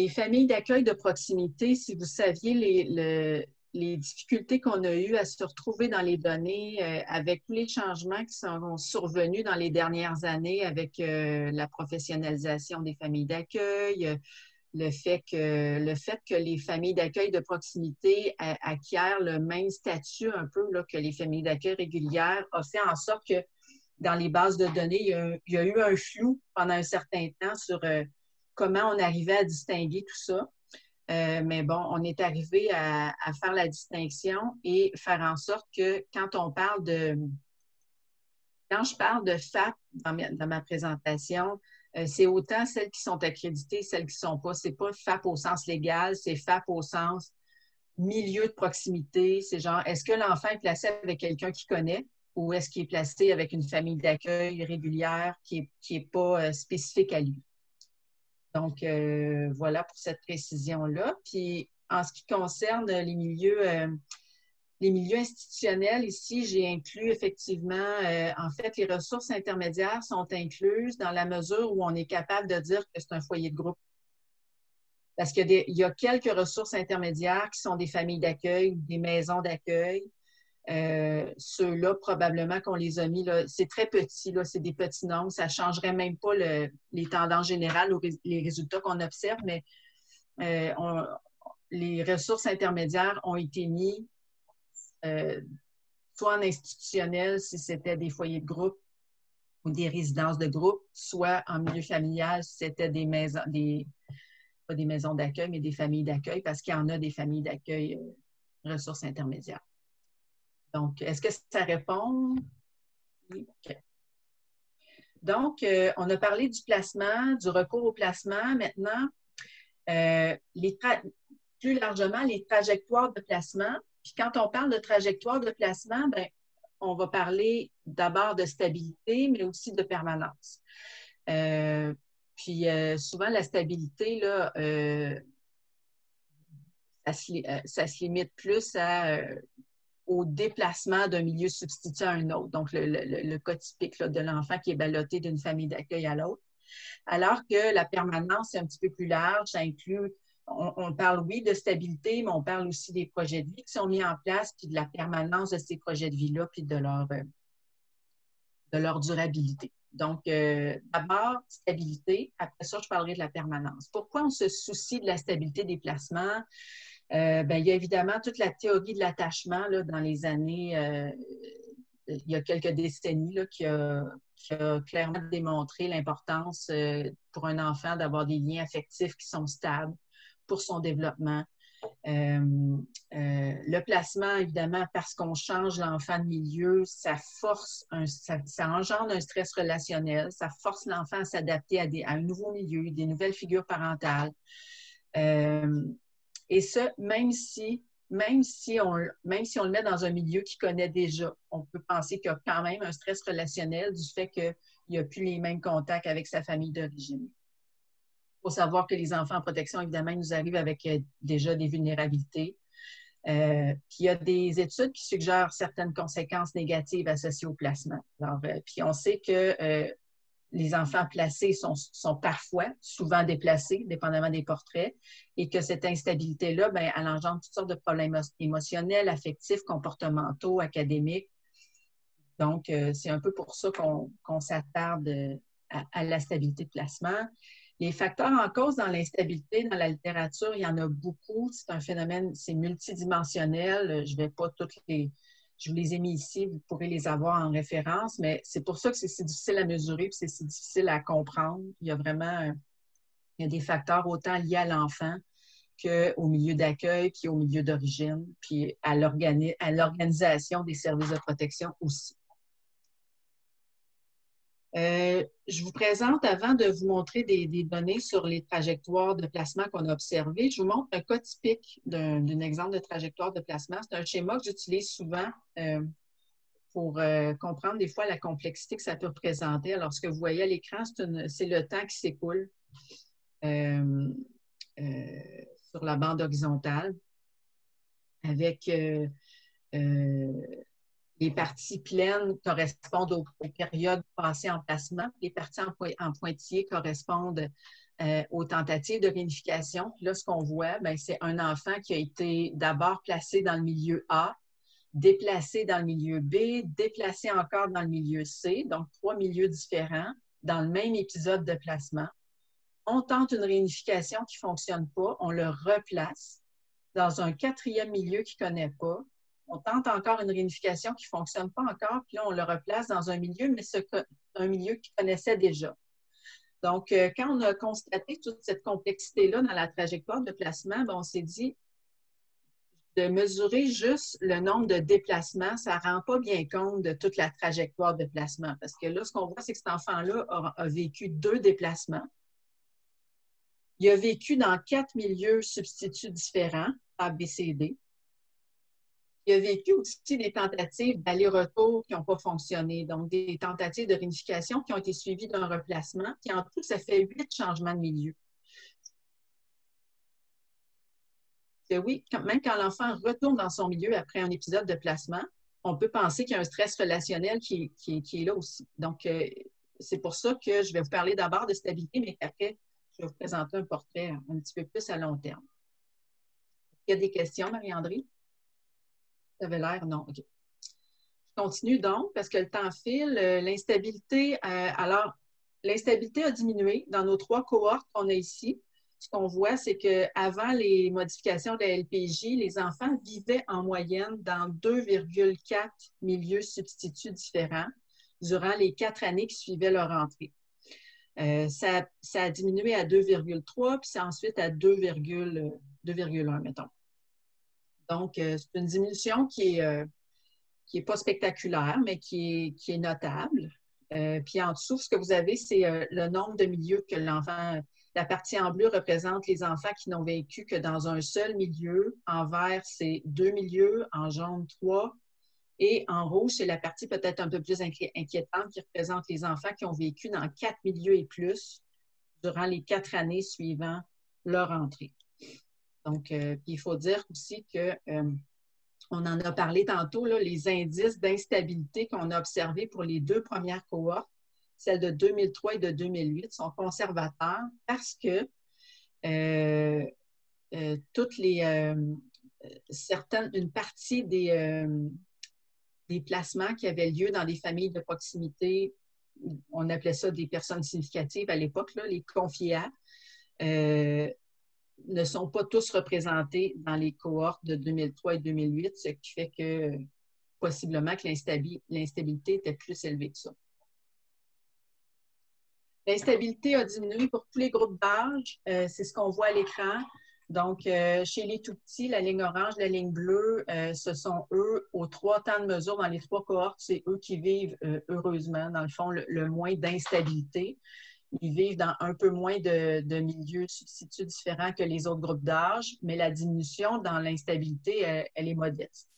familles d'accueil de proximité, si vous saviez les difficultés qu'on a eues à se retrouver dans les données avec tous les changements qui sont survenus dans les dernières années avec la professionnalisation des familles d'accueil, le fait que les familles d'accueil de proximité acquièrent le même statut un peu là, que les familles d'accueil régulières a fait en sorte que dans les bases de données, il y a eu un flou pendant un certain temps sur comment on arrivait à distinguer tout ça. Mais bon, on est arrivé à faire la distinction et faire en sorte que quand je parle de FAP dans ma présentation, c'est autant celles qui sont accréditées, celles qui ne sont pas. Ce n'est pas FAP au sens légal, c'est FAP au sens milieu de proximité. C'est genre, est-ce que l'enfant est placé avec quelqu'un qu'il connaît ou est-ce qu'il est placé avec une famille d'accueil régulière qui est pas spécifique à lui? Donc, voilà pour cette précision-là. Puis, en ce qui concerne les milieux institutionnels, ici, j'ai inclus effectivement, en fait, les ressources intermédiaires sont incluses dans la mesure où on est capable de dire que c'est un foyer de groupe. Parce qu'il y a quelques ressources intermédiaires qui sont des familles d'accueil, des maisons d'accueil. Ceux-là, probablement qu'on les a mis, c'est très petit, c'est des petits nombres, ça ne changerait même pas les tendances générales ou les résultats qu'on observe, mais les ressources intermédiaires ont été mis soit en institutionnel, si c'était des foyers de groupe ou des résidences de groupe, soit en milieu familial, si c'était des maisons, pas des maisons d'accueil, mais des familles d'accueil, parce qu'il y en a des familles d'accueil ressources intermédiaires. Donc, est-ce que ça répond? Oui, OK. Donc, on a parlé du placement, du recours au placement. Maintenant, plus largement, les trajectoires de placement. Puis quand on parle de trajectoire de placement, bien, on va parler d'abord de stabilité, mais aussi de permanence. Souvent, la stabilité, là, ça se limite plus au déplacement d'un milieu substitué à un autre. Donc, le cas typique là, de l'enfant qui est ballotté d'une famille d'accueil à l'autre. Alors que la permanence, c'est un petit peu plus large. Ça inclut, on parle, oui, de stabilité, mais on parle aussi des projets de vie qui sont mis en place, puis de la permanence de ces projets de vie-là, puis de leur durabilité. Donc, d'abord, stabilité. Après ça, je parlerai de la permanence. Pourquoi on se soucie de la stabilité des placements? Bien, il y a évidemment toute la théorie de l'attachement dans les années, il y a quelques décennies, là, qui a clairement démontré l'importance pour un enfant d'avoir des liens affectifs qui sont stables pour son développement. Le placement, évidemment, parce qu'on change l'enfant de milieu, ça engendre un stress relationnel, ça force l'enfant à s'adapter à un nouveau milieu, des nouvelles figures parentales. Et ça, même si on le met dans un milieu qu'il connaît déjà, on peut penser qu'il y a quand même un stress relationnel du fait qu'il n'y a plus les mêmes contacts avec sa famille d'origine. Il faut savoir que les enfants en protection, évidemment, ils nous arrivent avec déjà des vulnérabilités. Puis il y a des études qui suggèrent certaines conséquences négatives associées au placement. Alors, puis on sait que les enfants placés sont parfois, souvent déplacés, dépendamment des portraits, et que cette instabilité-là, bien, elle engendre toutes sortes de problèmes émotionnels, affectifs, comportementaux, académiques. Donc, c'est un peu pour ça qu'on s'attarde à la stabilité de placement. Les facteurs en cause dans l'instabilité, dans la littérature, il y en a beaucoup. C'est un phénomène, c'est multidimensionnel. Je vous les ai mis ici, vous pourrez les avoir en référence, mais c'est pour ça que c'est si difficile à mesurer et c'est si difficile à comprendre. Il y a des facteurs autant liés à l'enfant qu'au milieu d'accueil, puis au milieu d'origine, puis à l'organisation des services de protection aussi. Je vous présente, avant de vous montrer des données sur les trajectoires de placement qu'on a observées, je vous montre un cas typique d'un exemple de trajectoire de placement. C'est un schéma que j'utilise souvent pour comprendre des fois la complexité que ça peut représenter. Alors, ce que vous voyez à l'écran, c'est le temps qui s'écoule sur la bande horizontale avec les parties pleines correspondent aux périodes passées en placement. Les parties en pointillés correspondent aux tentatives de réunification. Puis là, ce qu'on voit, c'est un enfant qui a été d'abord placé dans le milieu A, déplacé dans le milieu B, déplacé encore dans le milieu C, donc 3 milieux différents dans le même épisode de placement. On tente une réunification qui ne fonctionne pas, on le replace dans un 4e milieu qu'il ne connaît pas. On tente encore une réunification qui ne fonctionne pas encore, puis là, on le replace dans un milieu, mais un milieu qu'il connaissait déjà. Donc, quand on a constaté toute cette complexité-là dans la trajectoire de placement, on s'est dit de mesurer juste le nombre de déplacements, ça ne rend pas bien compte de toute la trajectoire de placement. Parce que là, ce qu'on voit, c'est que cet enfant-là a vécu 2 déplacements. Il a vécu dans 4 milieux substituts différents, A, B, C, D. Il a vécu aussi des tentatives d'aller-retour qui n'ont pas fonctionné, donc des tentatives de réunification qui ont été suivies d'un replacement, puis en tout, ça fait 8 changements de milieu. Que oui, même quand l'enfant retourne dans son milieu après un épisode de placement, on peut penser qu'il y a un stress relationnel qui est là aussi. Donc, c'est pour ça que je vais vous parler d'abord de stabilité, mais qu'après, je vais vous présenter un portrait un petit peu plus à long terme. Il y a des questions, Marie-André? Ça avait l'air, non. OK. Je continue donc, parce que le temps file. L'instabilité, alors, l'instabilité a diminué dans nos 3 cohortes qu'on a ici. Ce qu'on voit, c'est qu'avant les modifications de la LPJ, les enfants vivaient en moyenne dans 2,4 milieux substituts différents durant les 4 années qui suivaient leur entrée. Ça a diminué à 2,3, puis c'est ensuite à 2,1, mettons. Donc, c'est une diminution qui est pas spectaculaire, mais qui est notable. Puis en dessous, ce que vous avez, c'est le nombre de milieux que l'enfant... La partie en bleu représente les enfants qui n'ont vécu que dans un seul milieu. En vert, c'est 2 milieux. En jaune, 3. Et en rouge, c'est la partie peut-être un peu plus inquiétante qui représente les enfants qui ont vécu dans 4 milieux et plus durant les 4 années suivant leur entrée. Donc, puis il faut dire aussi que... on en a parlé tantôt, là, les indices d'instabilité qu'on a observés pour les 2 premières cohortes, celles de 2003 et de 2008, sont conservateurs parce que une partie des placements qui avaient lieu dans des familles de proximité, on appelait ça des personnes significatives à l'époque, les confiés ne sont pas tous représentés dans les cohortes de 2003 et 2008, ce qui fait que possiblement que l'instabilité était plus élevée que ça. L'instabilité a diminué pour tous les groupes d'âge. C'est ce qu'on voit à l'écran. Donc, chez les tout-petits, la ligne orange, la ligne bleue, ce sont eux, aux 3 temps de mesure, dans les 3 cohortes, c'est eux qui vivent heureusement, dans le fond, le moins d'instabilité. Ils vivent dans un peu moins de milieux substituts différents que les autres groupes d'âge, mais la diminution dans l'instabilité, elle est modeste.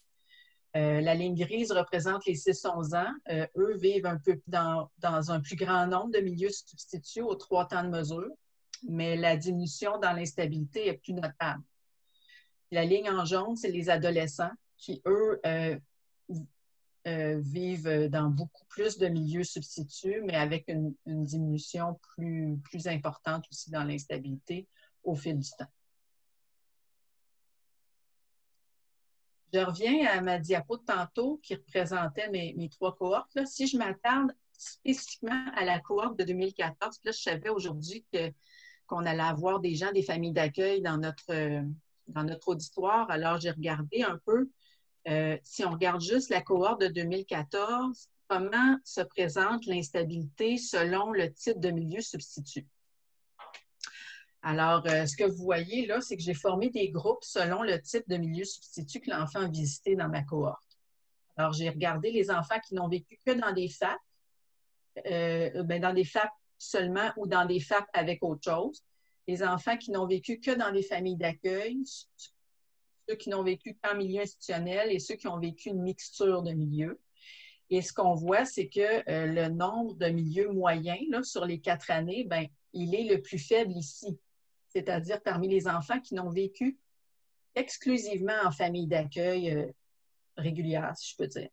La ligne grise représente les 6-11 ans. Eux vivent un peu dans un plus grand nombre de milieux substituts aux 3 temps de mesure, mais la diminution dans l'instabilité est plus notable. La ligne en jaune, c'est les adolescents qui, eux, vivent dans beaucoup plus de milieux substituts, mais avec une diminution plus importante aussi dans l'instabilité au fil du temps. Je reviens à ma diapo de tantôt qui représentait mes 3 cohortes. Là, si je m'attarde spécifiquement à la cohorte de 2014, là, je savais aujourd'hui qu'on allait avoir des gens, des familles d'accueil dans notre auditoire. Alors, j'ai regardé un peu, si on regarde juste la cohorte de 2014, comment se présente l'instabilité selon le type de milieu substitut. Alors, ce que vous voyez là, c'est que j'ai formé des groupes selon le type de milieu substitut que l'enfant a visité dans ma cohorte. Alors, j'ai regardé les enfants qui n'ont vécu que dans des FAP, dans des FAP seulement ou dans des FAP avec autre chose. Les enfants qui n'ont vécu que dans des familles d'accueil, ceux qui n'ont vécu qu'en milieu institutionnel et ceux qui ont vécu une mixture de milieux. Et ce qu'on voit, c'est que le nombre de milieux moyens là, sur les 4 années, bien, il est le plus faible ici. C'est-à-dire parmi les enfants qui n'ont vécu exclusivement en famille d'accueil régulière, si je peux dire.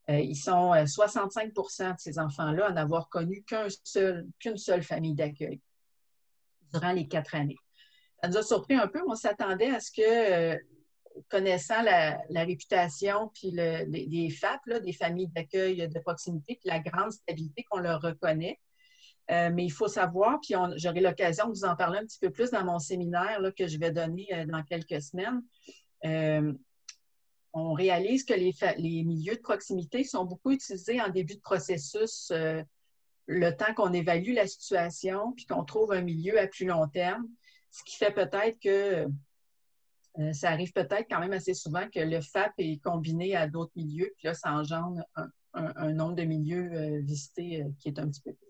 Ils sont 65 de ces enfants-là à n'avoir connu qu'une seule famille d'accueil durant les 4 années. Ça nous a surpris un peu. On s'attendait à ce que, connaissant la réputation puis des FAP, là, des familles d'accueil de proximité, puis la grande stabilité qu'on leur reconnaît, mais il faut savoir, puis j'aurai l'occasion de vous en parler un petit peu plus dans mon séminaire là, que je vais donner dans quelques semaines. On réalise que les milieux de proximité sont beaucoup utilisés en début de processus, le temps qu'on évalue la situation, puis qu'on trouve un milieu à plus long terme, ce qui fait peut-être que ça arrive peut-être quand même assez souvent que le FAP est combiné à d'autres milieux, puis là, ça engendre un nombre de milieux visités qui est un petit peu plus.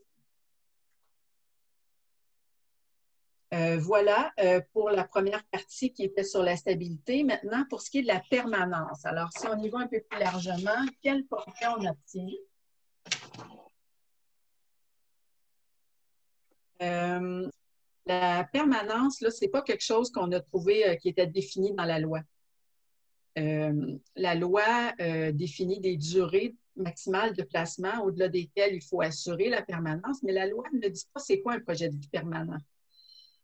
Voilà pour la première partie qui était sur la stabilité. Maintenant, pour ce qui est de la permanence. Alors, si on y va un peu plus largement, quel portrait on obtient? La permanence, là, ce n'est pas quelque chose qu'on a trouvé qui était défini dans la loi. La loi définit des durées maximales de placement au-delà desquelles il faut assurer la permanence, mais la loi ne dit pas c'est quoi un projet de vie permanent.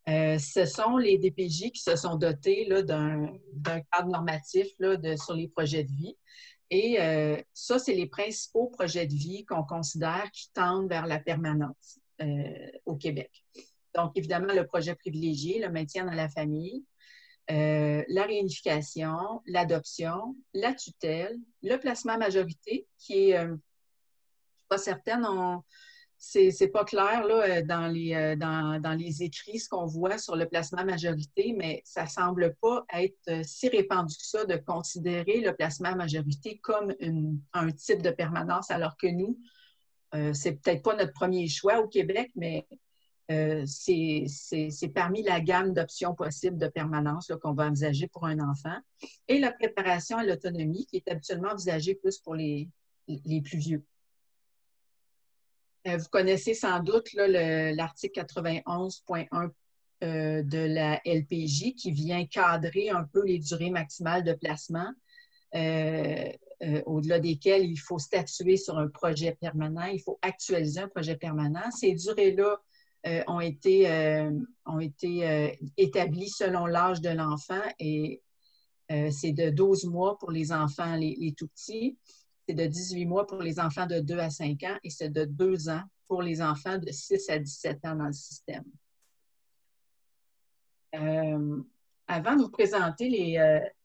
Ce sont les DPJ qui se sont dotés d'un cadre normatif là, sur les projets de vie. Et ça, c'est les principaux projets de vie qu'on considère qui tendent vers la permanence au Québec. Donc, évidemment, le projet privilégié, le maintien dans la famille, la réunification, l'adoption, la tutelle, le placement à majorité, qui est, je ne suis pas certaine, c'est pas clair là, dans les écrits, ce qu'on voit sur le placement à majorité, mais ça ne semble pas être si répandu que ça de considérer le placement à majorité comme un type de permanence, alors que nous, c'est peut-être pas notre premier choix au Québec, mais c'est parmi la gamme d'options possibles de permanence qu'on va envisager pour un enfant. Et la préparation à l'autonomie, qui est habituellement envisagée plus pour les plus vieux. Vous connaissez sans doute l'article 91.1 de la LPJ qui vient cadrer un peu les durées maximales de placement, au-delà desquelles il faut statuer sur un projet permanent, il faut actualiser un projet permanent. Ces durées-là ont été établies selon l'âge de l'enfant et c'est de 12 mois pour les enfants les tout petits. C'est de 18 mois pour les enfants de 2 à 5 ans et c'est de 2 ans pour les enfants de 6 à 17 ans dans le système. Avant de vous présenter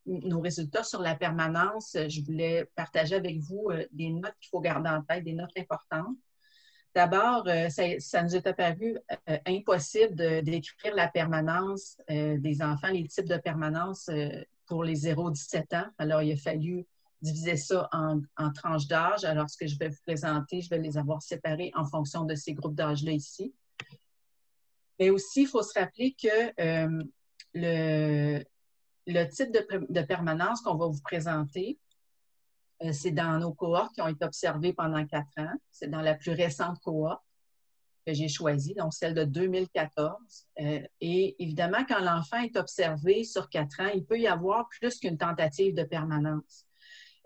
nos résultats sur la permanence, je voulais partager avec vous des notes qu'il faut garder en tête, des notes importantes. D'abord, ça nous est apparu impossible d'écrire la permanence des enfants, les types de permanence pour les 0-17 ans. Alors, il a fallu diviser ça en tranches d'âge. Alors, ce que je vais vous présenter, je vais les avoir séparés en fonction de ces groupes d'âge-là ici. Mais aussi, il faut se rappeler que le type de permanence qu'on va vous présenter, c'est dans nos cohortes qui ont été observées pendant 4 ans. C'est dans la plus récente cohorte que j'ai choisie, donc celle de 2014. Et évidemment, quand l'enfant est observé sur 4 ans, il peut y avoir plus qu'une tentative de permanence.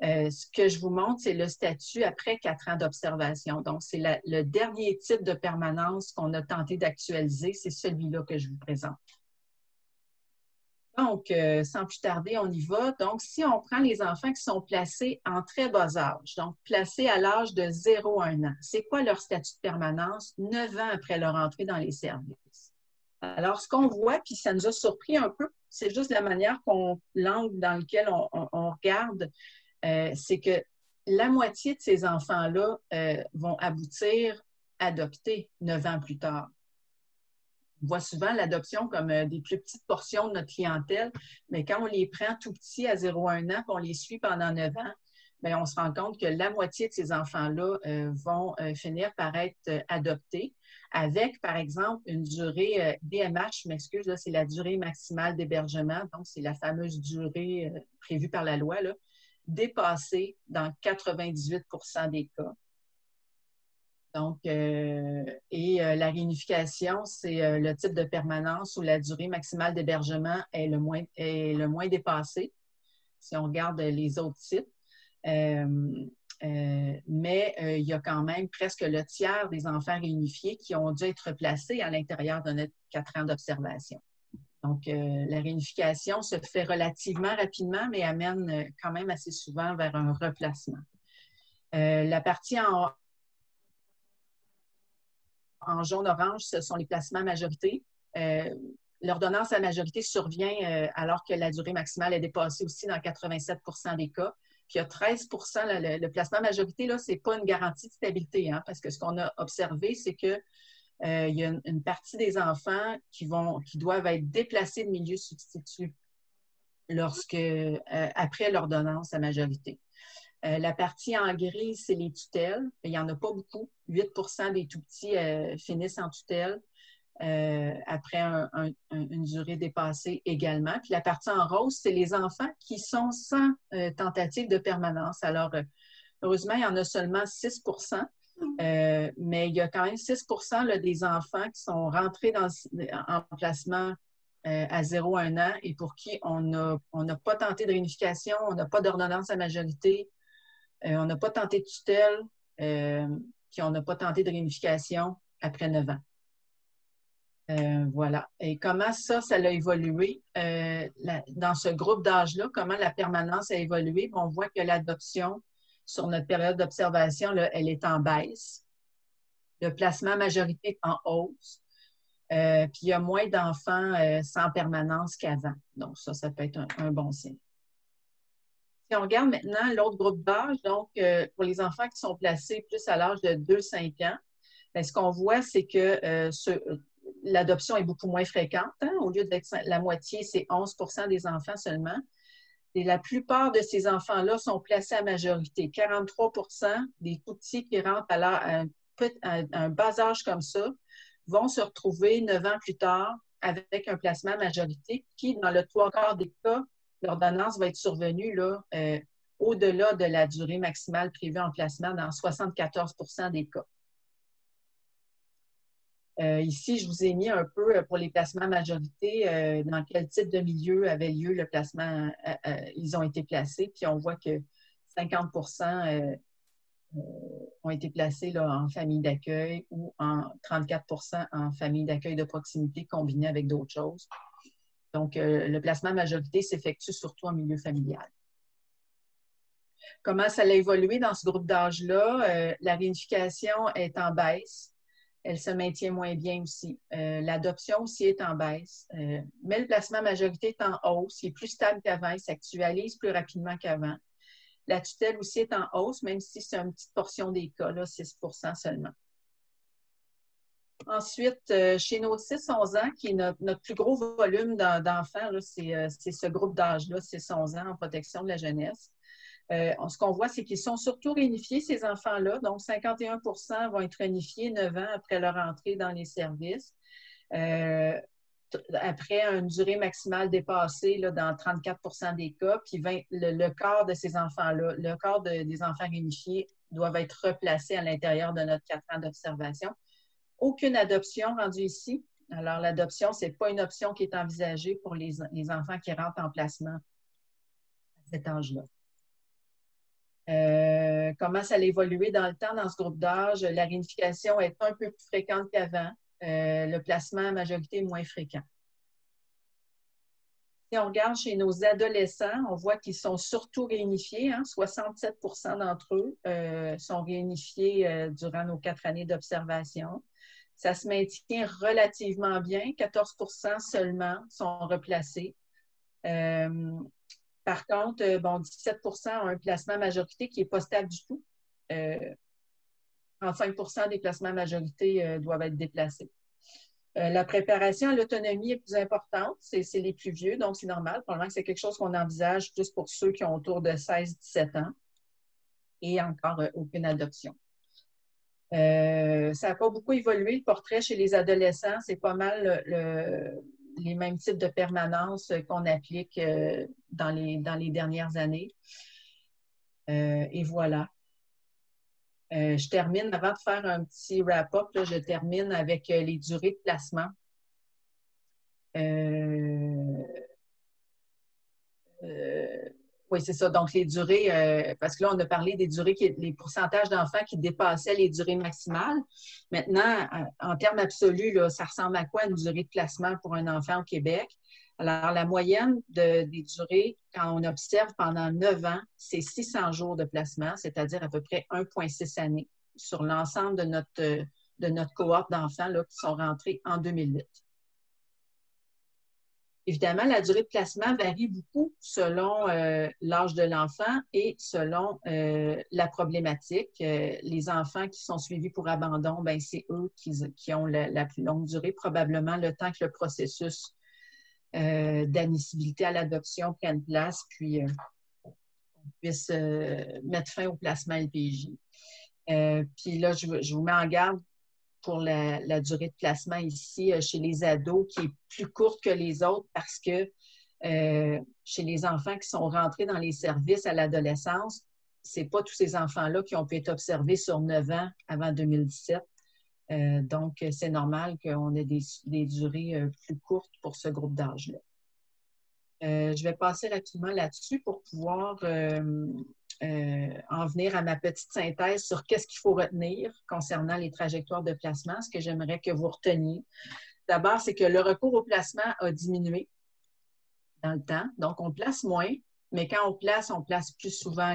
Ce que je vous montre, c'est le statut après 4 ans d'observation. Donc, c'est le dernier type de permanence qu'on a tenté d'actualiser. C'est celui-là que je vous présente. Donc, sans plus tarder, on y va. Donc, si on prend les enfants qui sont placés en très bas âge, donc placés à l'âge de 0 à 1 an, c'est quoi leur statut de permanence 9 ans après leur entrée dans les services? Alors, ce qu'on voit, puis ça nous a surpris un peu, c'est juste la manière l'angle dans lequel on regarde, c'est que la moitié de ces enfants-là vont aboutir adoptés 9 ans plus tard. On voit souvent l'adoption comme des plus petites portions de notre clientèle, mais quand on les prend tout petits à 0 à 1 an, puis on les suit pendant 9 ans, bien, on se rend compte que la moitié de ces enfants-là vont finir par être adoptés avec, par exemple, une durée DMH, je m'excuse, là, c'est la durée maximale d'hébergement, donc c'est la fameuse durée prévue par la loi, là, dépassée dans 98 % des cas. Donc, la réunification, c'est le type de permanence où la durée maximale d'hébergement est le moins dépassée, si on regarde les autres types. Mais il y a quand même presque le tiers des enfants réunifiés qui ont dû être placés à l'intérieur de notre 4 ans d'observation. Donc, la réunification se fait relativement rapidement, mais amène quand même assez souvent vers un replacement. La partie en jaune-orange, ce sont les placements à majorité. L'ordonnance à majorité survient alors que la durée maximale est dépassée aussi dans 87 % des cas. Puis il y a 13 % le placement à majorité, ce n'est pas une garantie de stabilité, hein, parce que ce qu'on a observé, c'est qu'il y a une partie des enfants qui doivent être déplacés de milieu substitut après l'ordonnance à majorité. La partie en gris, c'est les tutelles. Il n'y en a pas beaucoup. 8 % des tout-petits finissent en tutelle après une durée dépassée également. Puis la partie en rose, c'est les enfants qui sont sans tentative de permanence. Alors, heureusement, il y en a seulement 6 % mais il y a quand même 6 % là, des enfants qui sont rentrés en placement à 0 à 1 an et pour qui on n'a pas tenté de réunification, on n'a pas d'ordonnance à majorité, on n'a pas tenté de tutelle, puis on n'a pas tenté de réunification après 9 ans. Voilà. Et comment ça a évolué dans ce groupe d'âge-là, comment la permanence a évolué? On voit que l'adoption sur notre période d'observation, elle est en baisse. Le placement majorité est en hausse. Puis il y a moins d'enfants sans permanence qu'avant. Donc ça peut être un bon signe. Si on regarde maintenant l'autre groupe d'âge, donc pour les enfants qui sont placés plus à l'âge de 2-5 ans, bien, ce qu'on voit, c'est que l'adoption est beaucoup moins fréquente. Hein? Au lieu d'être la moitié, c'est 11 % des enfants seulement. Et la plupart de ces enfants-là sont placés à majorité. 43 % des tout-petits qui rentrent à un bas âge comme ça vont se retrouver 9 ans plus tard avec un placement à majorité qui, dans le 3/4 des cas, l'ordonnance va être survenue là, au-delà de la durée maximale prévue en placement dans 74 % des cas. Ici, je vous ai mis un peu pour les placements à majorité, dans quel type de milieu avait lieu le placement, ils ont été placés. Puis on voit que 50 % ont été placés là, en famille d'accueil ou 34 % en famille d'accueil de proximité combinée avec d'autres choses. Donc, le placement à majorité s'effectue surtout en milieu familial. Comment ça a évolué dans ce groupe d'âge-là? La réunification est en baisse. Elle se maintient moins bien aussi. L'adoption aussi est en baisse. Mais le placement à majorité est en hausse. Il est plus stable qu'avant. Il s'actualise plus rapidement qu'avant. La tutelle aussi est en hausse, même si c'est une petite portion des cas, là, 6 % seulement. Ensuite, chez nos 6-11 ans, qui est notre plus gros volume d'enfants, c'est ce groupe d'âge-là, 6-11 ans en protection de la jeunesse. Ce qu'on voit, c'est qu'ils sont surtout réunifiés, ces enfants-là. Donc, 51 vont être réunifiés 9 ans après leur entrée dans les services. Après une durée maximale dépassée là, dans 34 des cas, puis le quart de ces enfants-là, le quart des enfants réunifiés doivent être replacés à l'intérieur de notre 4 ans d'observation. Aucune adoption rendue ici. Alors, l'adoption, ce n'est pas une option qui est envisagée pour les enfants qui rentrent en placement à cet âge-là. Comment ça a évolué dans le temps dans ce groupe d'âge? La réunification est un peu plus fréquente qu'avant. Le placement à majorité est moins fréquent. Si on regarde chez nos adolescents, on voit qu'ils sont surtout réunifiés. 67 d'entre eux sont réunifiés durant nos 4 années d'observation. Ça se maintient relativement bien. 14 seulement sont replacés. Par contre, 17 ont un placement à majorité qui n'est pas stable du tout. 35 des placements à majorité doivent être déplacés. La préparation à l'autonomie est plus importante. C'est les plus vieux, donc c'est normal. Probablement que c'est quelque chose qu'on envisage plus pour ceux qui ont autour de 16-17 ans et encore aucune adoption. Ça n'a pas beaucoup évolué, le portrait chez les adolescents. C'est pas mal les mêmes types de permanence qu'on applique dans les dernières années. Et voilà. Je termine, avant de faire un petit wrap-up, je termine avec les durées de placement. Oui, c'est ça. Donc, les durées, parce que là, on a parlé des durées, les pourcentages d'enfants qui dépassaient les durées maximales. Maintenant, en termes absolus, là, ça ressemble à quoi une durée de placement pour un enfant au Québec? Alors, la moyenne des durées, quand on observe pendant 9 ans, c'est 600 jours de placement, c'est-à-dire à peu près 1,6 années sur l'ensemble de notre cohorte d'enfants qui sont rentrés en 2008. Évidemment, la durée de placement varie beaucoup selon l'âge de l'enfant et selon la problématique. Les enfants qui sont suivis pour abandon, c'est eux qui ont la plus longue durée, probablement le temps que le processus d'admissibilité à l'adoption prenne place, puis on puisse mettre fin au placement LPJ. Puis là, je vous mets en garde pour la durée de placement ici chez les ados, qui est plus courte que les autres parce que chez les enfants qui sont rentrés dans les services à l'adolescence, ce n'est pas tous ces enfants-là qui ont pu être observés sur 9 ans avant 2017. Donc, c'est normal qu'on ait des durées plus courtes pour ce groupe d'âge-là. Je vais passer rapidement là-dessus pour pouvoir en venir à ma petite synthèse sur qu'est-ce qu'il faut retenir concernant les trajectoires de placement, ce que j'aimerais que vous reteniez. D'abord, c'est que le recours au placement a diminué dans le temps. Donc, on place moins, mais quand on place plus souvent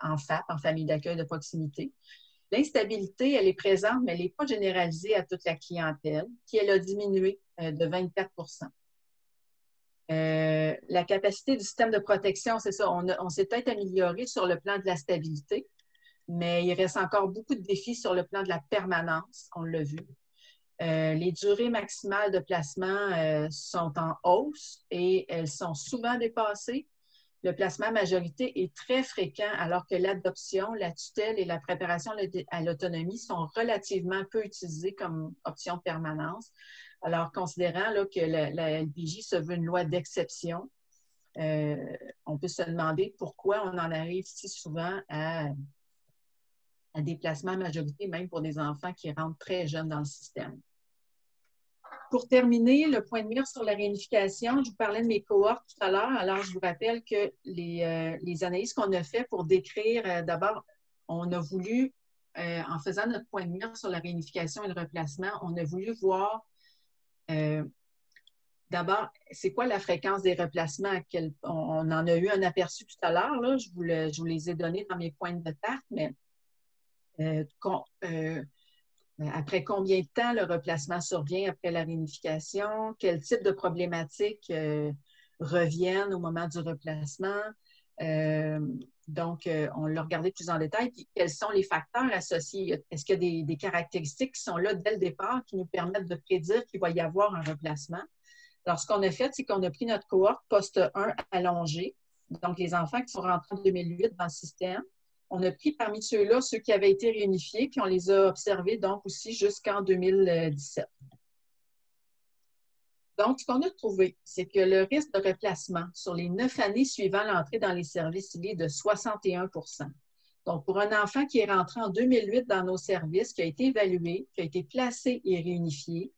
en FAP, en famille d'accueil de proximité. L'instabilité, elle est présente, mais elle n'est pas généralisée à toute la clientèle, puis elle a diminué de 24 la capacité du système de protection, c'est ça, on s'est peut-être amélioré sur le plan de la stabilité, mais il reste encore beaucoup de défis sur le plan de la permanence, on l'a vu. Les durées maximales de placement sont en hausse et elles sont souvent dépassées. Le placement à majorité est très fréquent alors que l'adoption, la tutelle et la préparation à l'autonomie sont relativement peu utilisées comme option de permanence. Alors, considérant là, que la LPJ se veut une loi d'exception, on peut se demander pourquoi on en arrive si souvent à des placements à majorité, même pour des enfants qui rentrent très jeunes dans le système. Pour terminer, le point de mire sur la réunification, je vous parlais de mes cohortes tout à l'heure. Alors, je vous rappelle que les analyses qu'on a faites pour décrire, d'abord, on a voulu, en faisant notre point de mire sur la réunification et le replacement, on a voulu voir d'abord, c'est quoi la fréquence des replacements? On en a eu un aperçu tout à l'heure, là, je vous les ai donnés dans mes points de tarte, mais après combien de temps le replacement survient après la réunification? Quel type de problématiques reviennent au moment du replacement? Donc, on l'a regardé plus en détail. Puis, quels sont les facteurs associés? Est-ce qu'il y a des caractéristiques qui sont là dès le départ qui nous permettent de prédire qu'il va y avoir un replacement? Alors, ce qu'on a fait, c'est qu'on a pris notre cohorte poste 1 allongée, donc les enfants qui sont rentrés en 2008 dans le système. On a pris parmi ceux-là ceux qui avaient été réunifiés, puis on les a observés donc aussi jusqu'en 2017. Donc, ce qu'on a trouvé, c'est que le risque de replacement sur les 9 années suivant l'entrée dans les services, il est de 61 %. Donc, pour un enfant qui est rentré en 2008 dans nos services, qui a été évalué, qui a été placé et réunifié,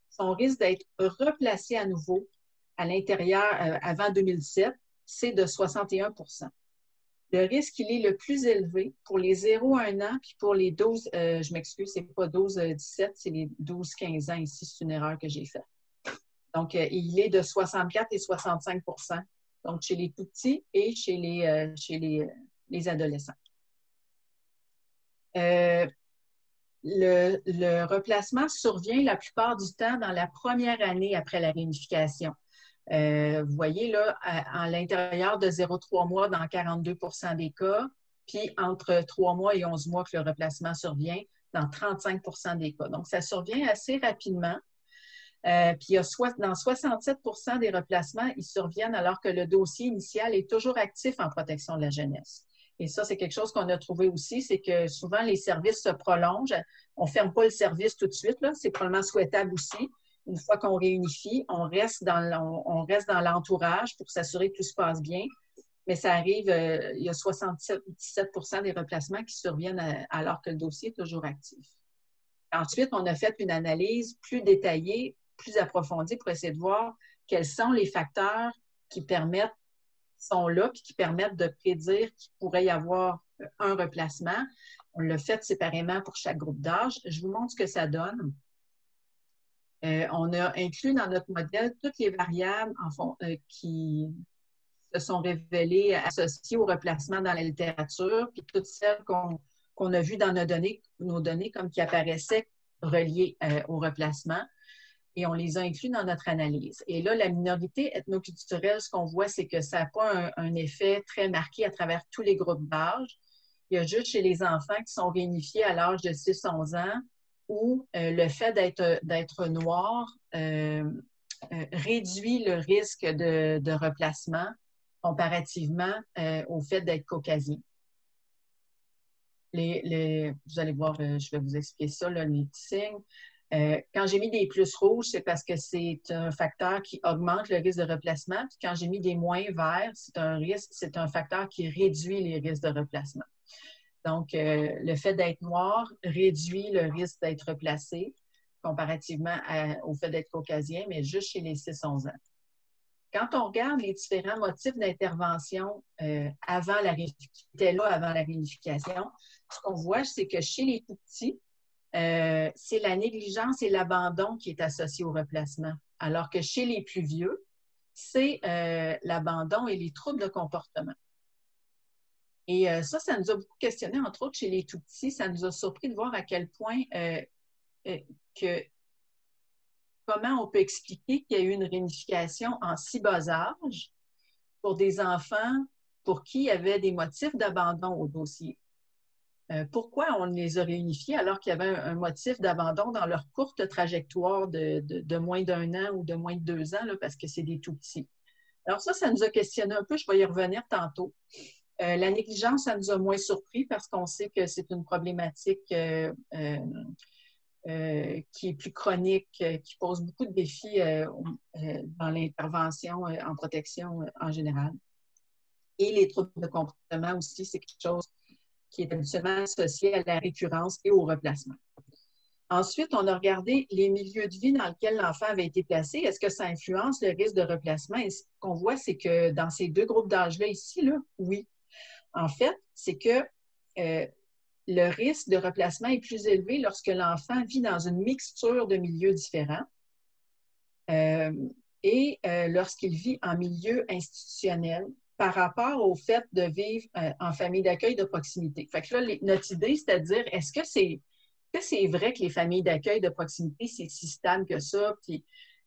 son risque d'être replacé à nouveau à l'intérieur avant 2017, c'est de 61 %. Le risque, il est le plus élevé pour les 0-1 an, puis pour les 12, je m'excuse, c'est pas 12-17, c'est les 12-15 ans ici, c'est une erreur que j'ai faite. Donc, il est de 64 et 65 %, donc chez les tout-petits et chez les adolescents. Le replacement survient la plupart du temps dans la première année après la réunification. Vous voyez là, à l'intérieur de 0,3 mois dans 42 % des cas, puis entre 3 mois et 11 mois que le replacement survient dans 35 % des cas. Donc, ça survient assez rapidement. Puis dans 67 % des replacements, ils surviennent alors que le dossier initial est toujours actif en protection de la jeunesse. Et ça, c'est quelque chose qu'on a trouvé aussi, c'est que souvent les services se prolongent. On ne ferme pas le service tout de suite, c'est probablement souhaitable aussi. Une fois qu'on réunifie, on reste dans l'entourage pour s'assurer que tout se passe bien. Mais ça arrive, il y a 77 % des replacements qui surviennent alors que le dossier est toujours actif. Ensuite, on a fait une analyse plus détaillée, plus approfondie pour essayer de voir quels sont les facteurs qui sont là et qui permettent de prédire qu'il pourrait y avoir un replacement. On l'a fait séparément pour chaque groupe d'âge. Je vous montre ce que ça donne. On a inclus dans notre modèle toutes les variables qui se sont révélées associées au replacement dans la littérature, puis toutes celles qu'on a vues dans nos données comme qui apparaissaient reliées au replacement. Et on les a inclus dans notre analyse. Et là, la minorité ethnoculturelle, ce qu'on voit, c'est que ça n'a pas un effet très marqué à travers tous les groupes d'âge. Il y a juste chez les enfants qui sont réunifiés à l'âge de 6-11 ans où le fait d'être noir réduit le risque de replacement comparativement au fait d'être caucasien. Vous allez voir, je vais vous expliquer ça, là, les petits signes. Quand j'ai mis des plus rouges, c'est parce que c'est un facteur qui augmente le risque de replacement. Puis quand j'ai mis des moins verts, c'est un facteur qui réduit les risques de replacement. Donc, le fait d'être noir réduit le risque d'être replacé comparativement au fait d'être caucasien, mais juste chez les 6-11 ans. Quand on regarde les différents motifs d'intervention avant la réunification, ce qu'on voit, c'est que chez les tout-petits, c'est la négligence et l'abandon qui est associé au replacement, alors que chez les plus vieux, c'est l'abandon et les troubles de comportement. Et ça nous a beaucoup questionné, entre autres chez les tout-petits. Ça nous a surpris de voir à quel point comment on peut expliquer qu'il y a eu une réunification en si bas âge pour des enfants pour qui il y avait des motifs d'abandon au dossier. Pourquoi on les a réunifiés alors qu'il y avait un motif d'abandon dans leur courte trajectoire de moins d'1 an ou de moins de 2 ans, là, parce que c'est des tout-petits. Alors ça nous a questionné un peu, je vais y revenir tantôt. La négligence, ça nous a moins surpris parce qu'on sait que c'est une problématique qui est plus chronique, qui pose beaucoup de défis dans l'intervention en protection en général. Et les troubles de comportement aussi, c'est quelque chose qui est habituellement associé à la récurrence et au replacement. Ensuite, on a regardé les milieux de vie dans lesquels l'enfant avait été placé. Est-ce que ça influence le risque de replacement? Et ce qu'on voit, c'est que dans ces deux groupes d'âge-là ici, là, oui. En fait, c'est que le risque de replacement est plus élevé lorsque l'enfant vit dans une mixture de milieux différents et lorsqu'il vit en milieu institutionnel par rapport au fait de vivre en famille d'accueil de proximité. Fait que là, notre idée, c'est à dire, est-ce que c'est vrai que les familles d'accueil de proximité, c'est si stable que ça? Puis,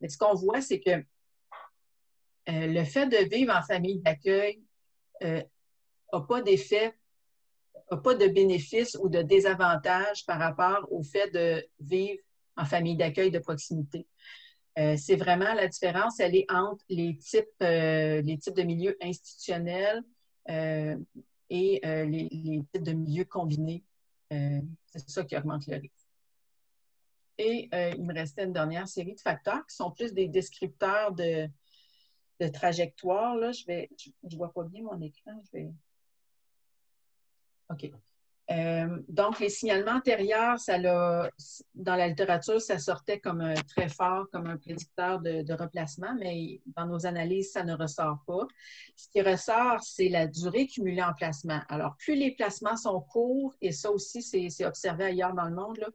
ce qu'on voit, c'est que le fait de vivre en famille d'accueil n'a pas d'effet, n'a pas de bénéfice ou de désavantage par rapport au fait de vivre en famille d'accueil de proximité. C'est vraiment la différence, elle est entre les types de milieux institutionnels et les types de milieux combinés. C'est ça qui augmente le risque. Et il me restait une dernière série de facteurs qui sont plus des descripteurs de trajectoire. Là, je ne vois pas bien mon écran. OK. Donc, les signalements antérieurs, dans la littérature, ça sortait comme très fort, comme un prédicteur de replacement, mais dans nos analyses, ça ne ressort pas. Ce qui ressort, c'est la durée cumulée en placement. Alors, plus les placements sont courts, et ça aussi, c'est observé ailleurs dans le monde, là,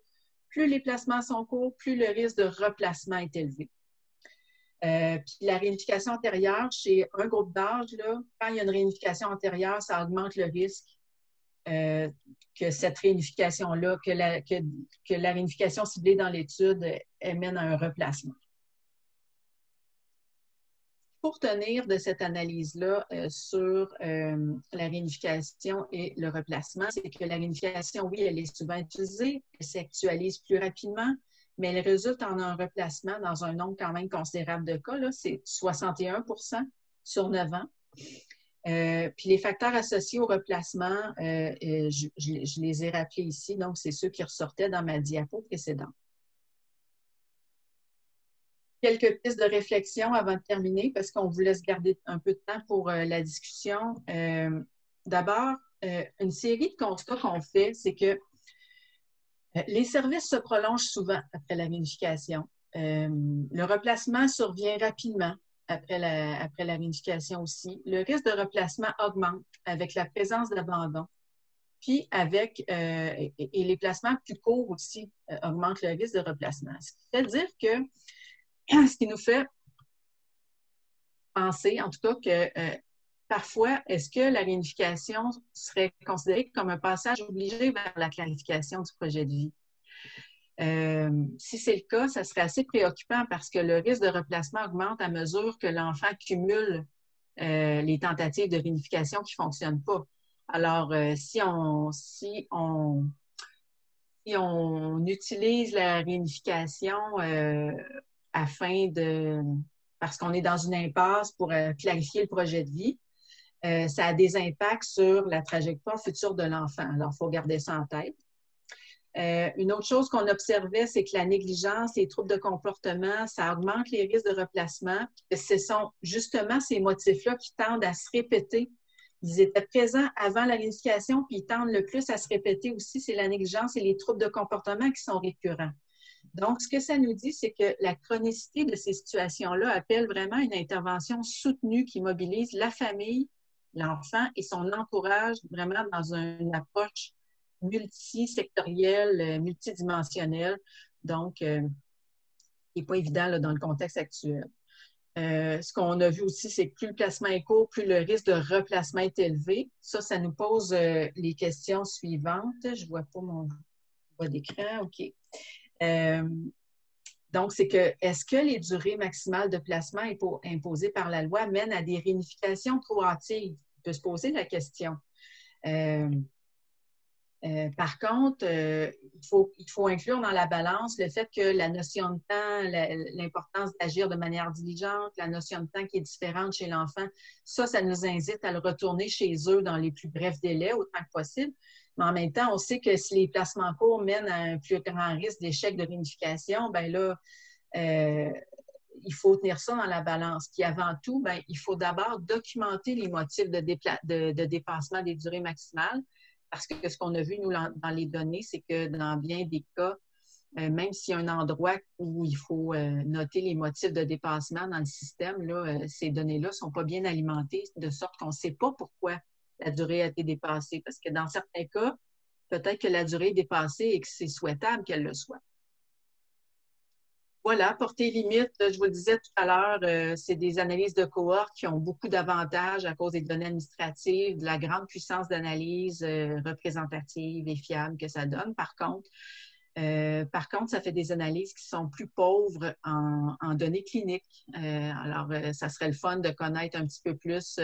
plus les placements sont courts, plus le risque de replacement est élevé. Puis la réunification antérieure, chez un groupe d'âge, quand il y a une réunification antérieure, ça augmente le risque que cette réunification-là, que la réunification ciblée dans l'étude mène à un replacement. Pour tenir de cette analyse-là sur la réunification et le replacement, c'est que la réunification, oui, elle est souvent utilisée, elle s'actualise plus rapidement, mais elle résulte en un replacement dans un nombre quand même considérable de cas, c'est 61% sur 9 ans. Puis les facteurs associés au replacement, je les ai rappelés ici, donc c'est ceux qui ressortaient dans ma diapo précédente. Quelques pistes de réflexion avant de terminer, parce qu'on vous laisse garder un peu de temps pour la discussion. D'abord, une série de constats qu'on fait, c'est que les services se prolongent souvent après la réunification. Le replacement survient rapidement après la réunification aussi. Le risque de replacement augmente avec la présence d'abandon. Puis et les placements plus courts aussi augmentent le risque de replacement. Ce qui fait dire que ce qui nous fait penser, en tout cas, que parfois, est-ce que la réunification serait considérée comme un passage obligé vers la clarification du projet de vie? Si c'est le cas, ça serait assez préoccupant parce que le risque de replacement augmente à mesure que l'enfant cumule les tentatives de réunification qui ne fonctionnent pas. Alors, si on utilise la réunification parce qu'on est dans une impasse pour clarifier le projet de vie, ça a des impacts sur la trajectoire future de l'enfant. Alors, il faut garder ça en tête. Une autre chose qu'on observait, c'est que la négligence, les troubles de comportement, ça augmente les risques de replacement. Ce sont justement ces motifs-là qui tendent à se répéter. Ils étaient présents avant la réunification, puis ils tendent le plus à se répéter aussi, c'est la négligence et les troubles de comportement qui sont récurrents. Donc, ce que ça nous dit, c'est que la chronicité de ces situations-là appelle vraiment une intervention soutenue qui mobilise la famille, l'enfant et son entourage vraiment dans une approche multisectorielle, multidimensionnelle. Donc, qui n'est pas évident là, dans le contexte actuel. Ce qu'on a vu aussi, c'est que plus le placement est court, plus le risque de replacement est élevé. Ça nous pose les questions suivantes. Je ne vois pas mon voie d'écran. OK. Donc, c'est que, est-ce que les durées maximales de placement imposées par la loi mènent à des réunifications trop hâtives? On peut se poser la question. Par contre, il faut inclure dans la balance le fait que la notion de temps, l'importance d'agir de manière diligente, la notion de temps qui est différente chez l'enfant, ça nous incite à le retourner chez eux dans les plus brefs délais, autant que possible. Mais en même temps, on sait que si les placements courts mènent à un plus grand risque d'échec de réunification, bien là, il faut tenir ça dans la balance. Puis avant tout, bien, il faut d'abord documenter les motifs de dépassement des durées maximales. Parce que ce qu'on a vu, nous, dans les données, c'est que dans bien des cas, même s'il y a un endroit où il faut noter les motifs de dépassement dans le système, là, ces données-là ne sont pas bien alimentées, de sorte qu'on ne sait pas pourquoi la durée a été dépassée. Parce que dans certains cas, peut-être que la durée est dépassée et que c'est souhaitable qu'elle le soit. Voilà, portée limite, je vous le disais tout à l'heure, c'est des analyses de cohorte qui ont beaucoup d'avantages à cause des données administratives, de la grande puissance d'analyse représentative et fiable que ça donne. Par contre, Par contre, ça fait des analyses qui sont plus pauvres en données cliniques. Alors, ça serait le fun de connaître un petit peu plus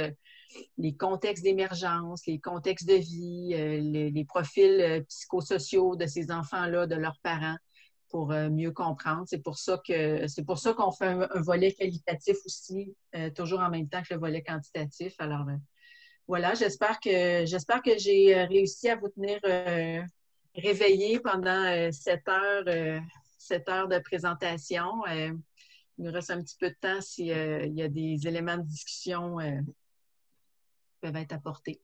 les contextes d'émergence, les contextes de vie, les profils psychosociaux de ces enfants-là, de leurs parents, pour mieux comprendre. C'est pour ça qu'on fait un volet qualitatif aussi, toujours en même temps que le volet quantitatif. Alors, voilà, j'espère que j'ai réussi à vous tenir réveillé pendant 7 heures de présentation. Il nous reste un petit peu de temps s'il y a des éléments de discussion qui peuvent être apportés.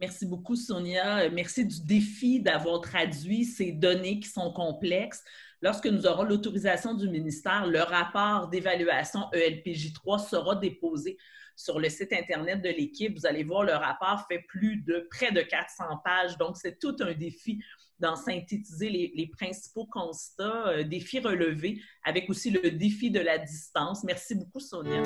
Merci beaucoup, Sonia. Merci du défi d'avoir traduit ces données qui sont complexes. Lorsque nous aurons l'autorisation du ministère, le rapport d'évaluation ELPJ3 sera déposé sur le site Internet de l'équipe. Vous allez voir, le rapport fait près de 400 pages. Donc, c'est tout un défi d'en synthétiser les principaux constats, défis relevés, avec aussi le défi de la distance. Merci beaucoup, Sonia.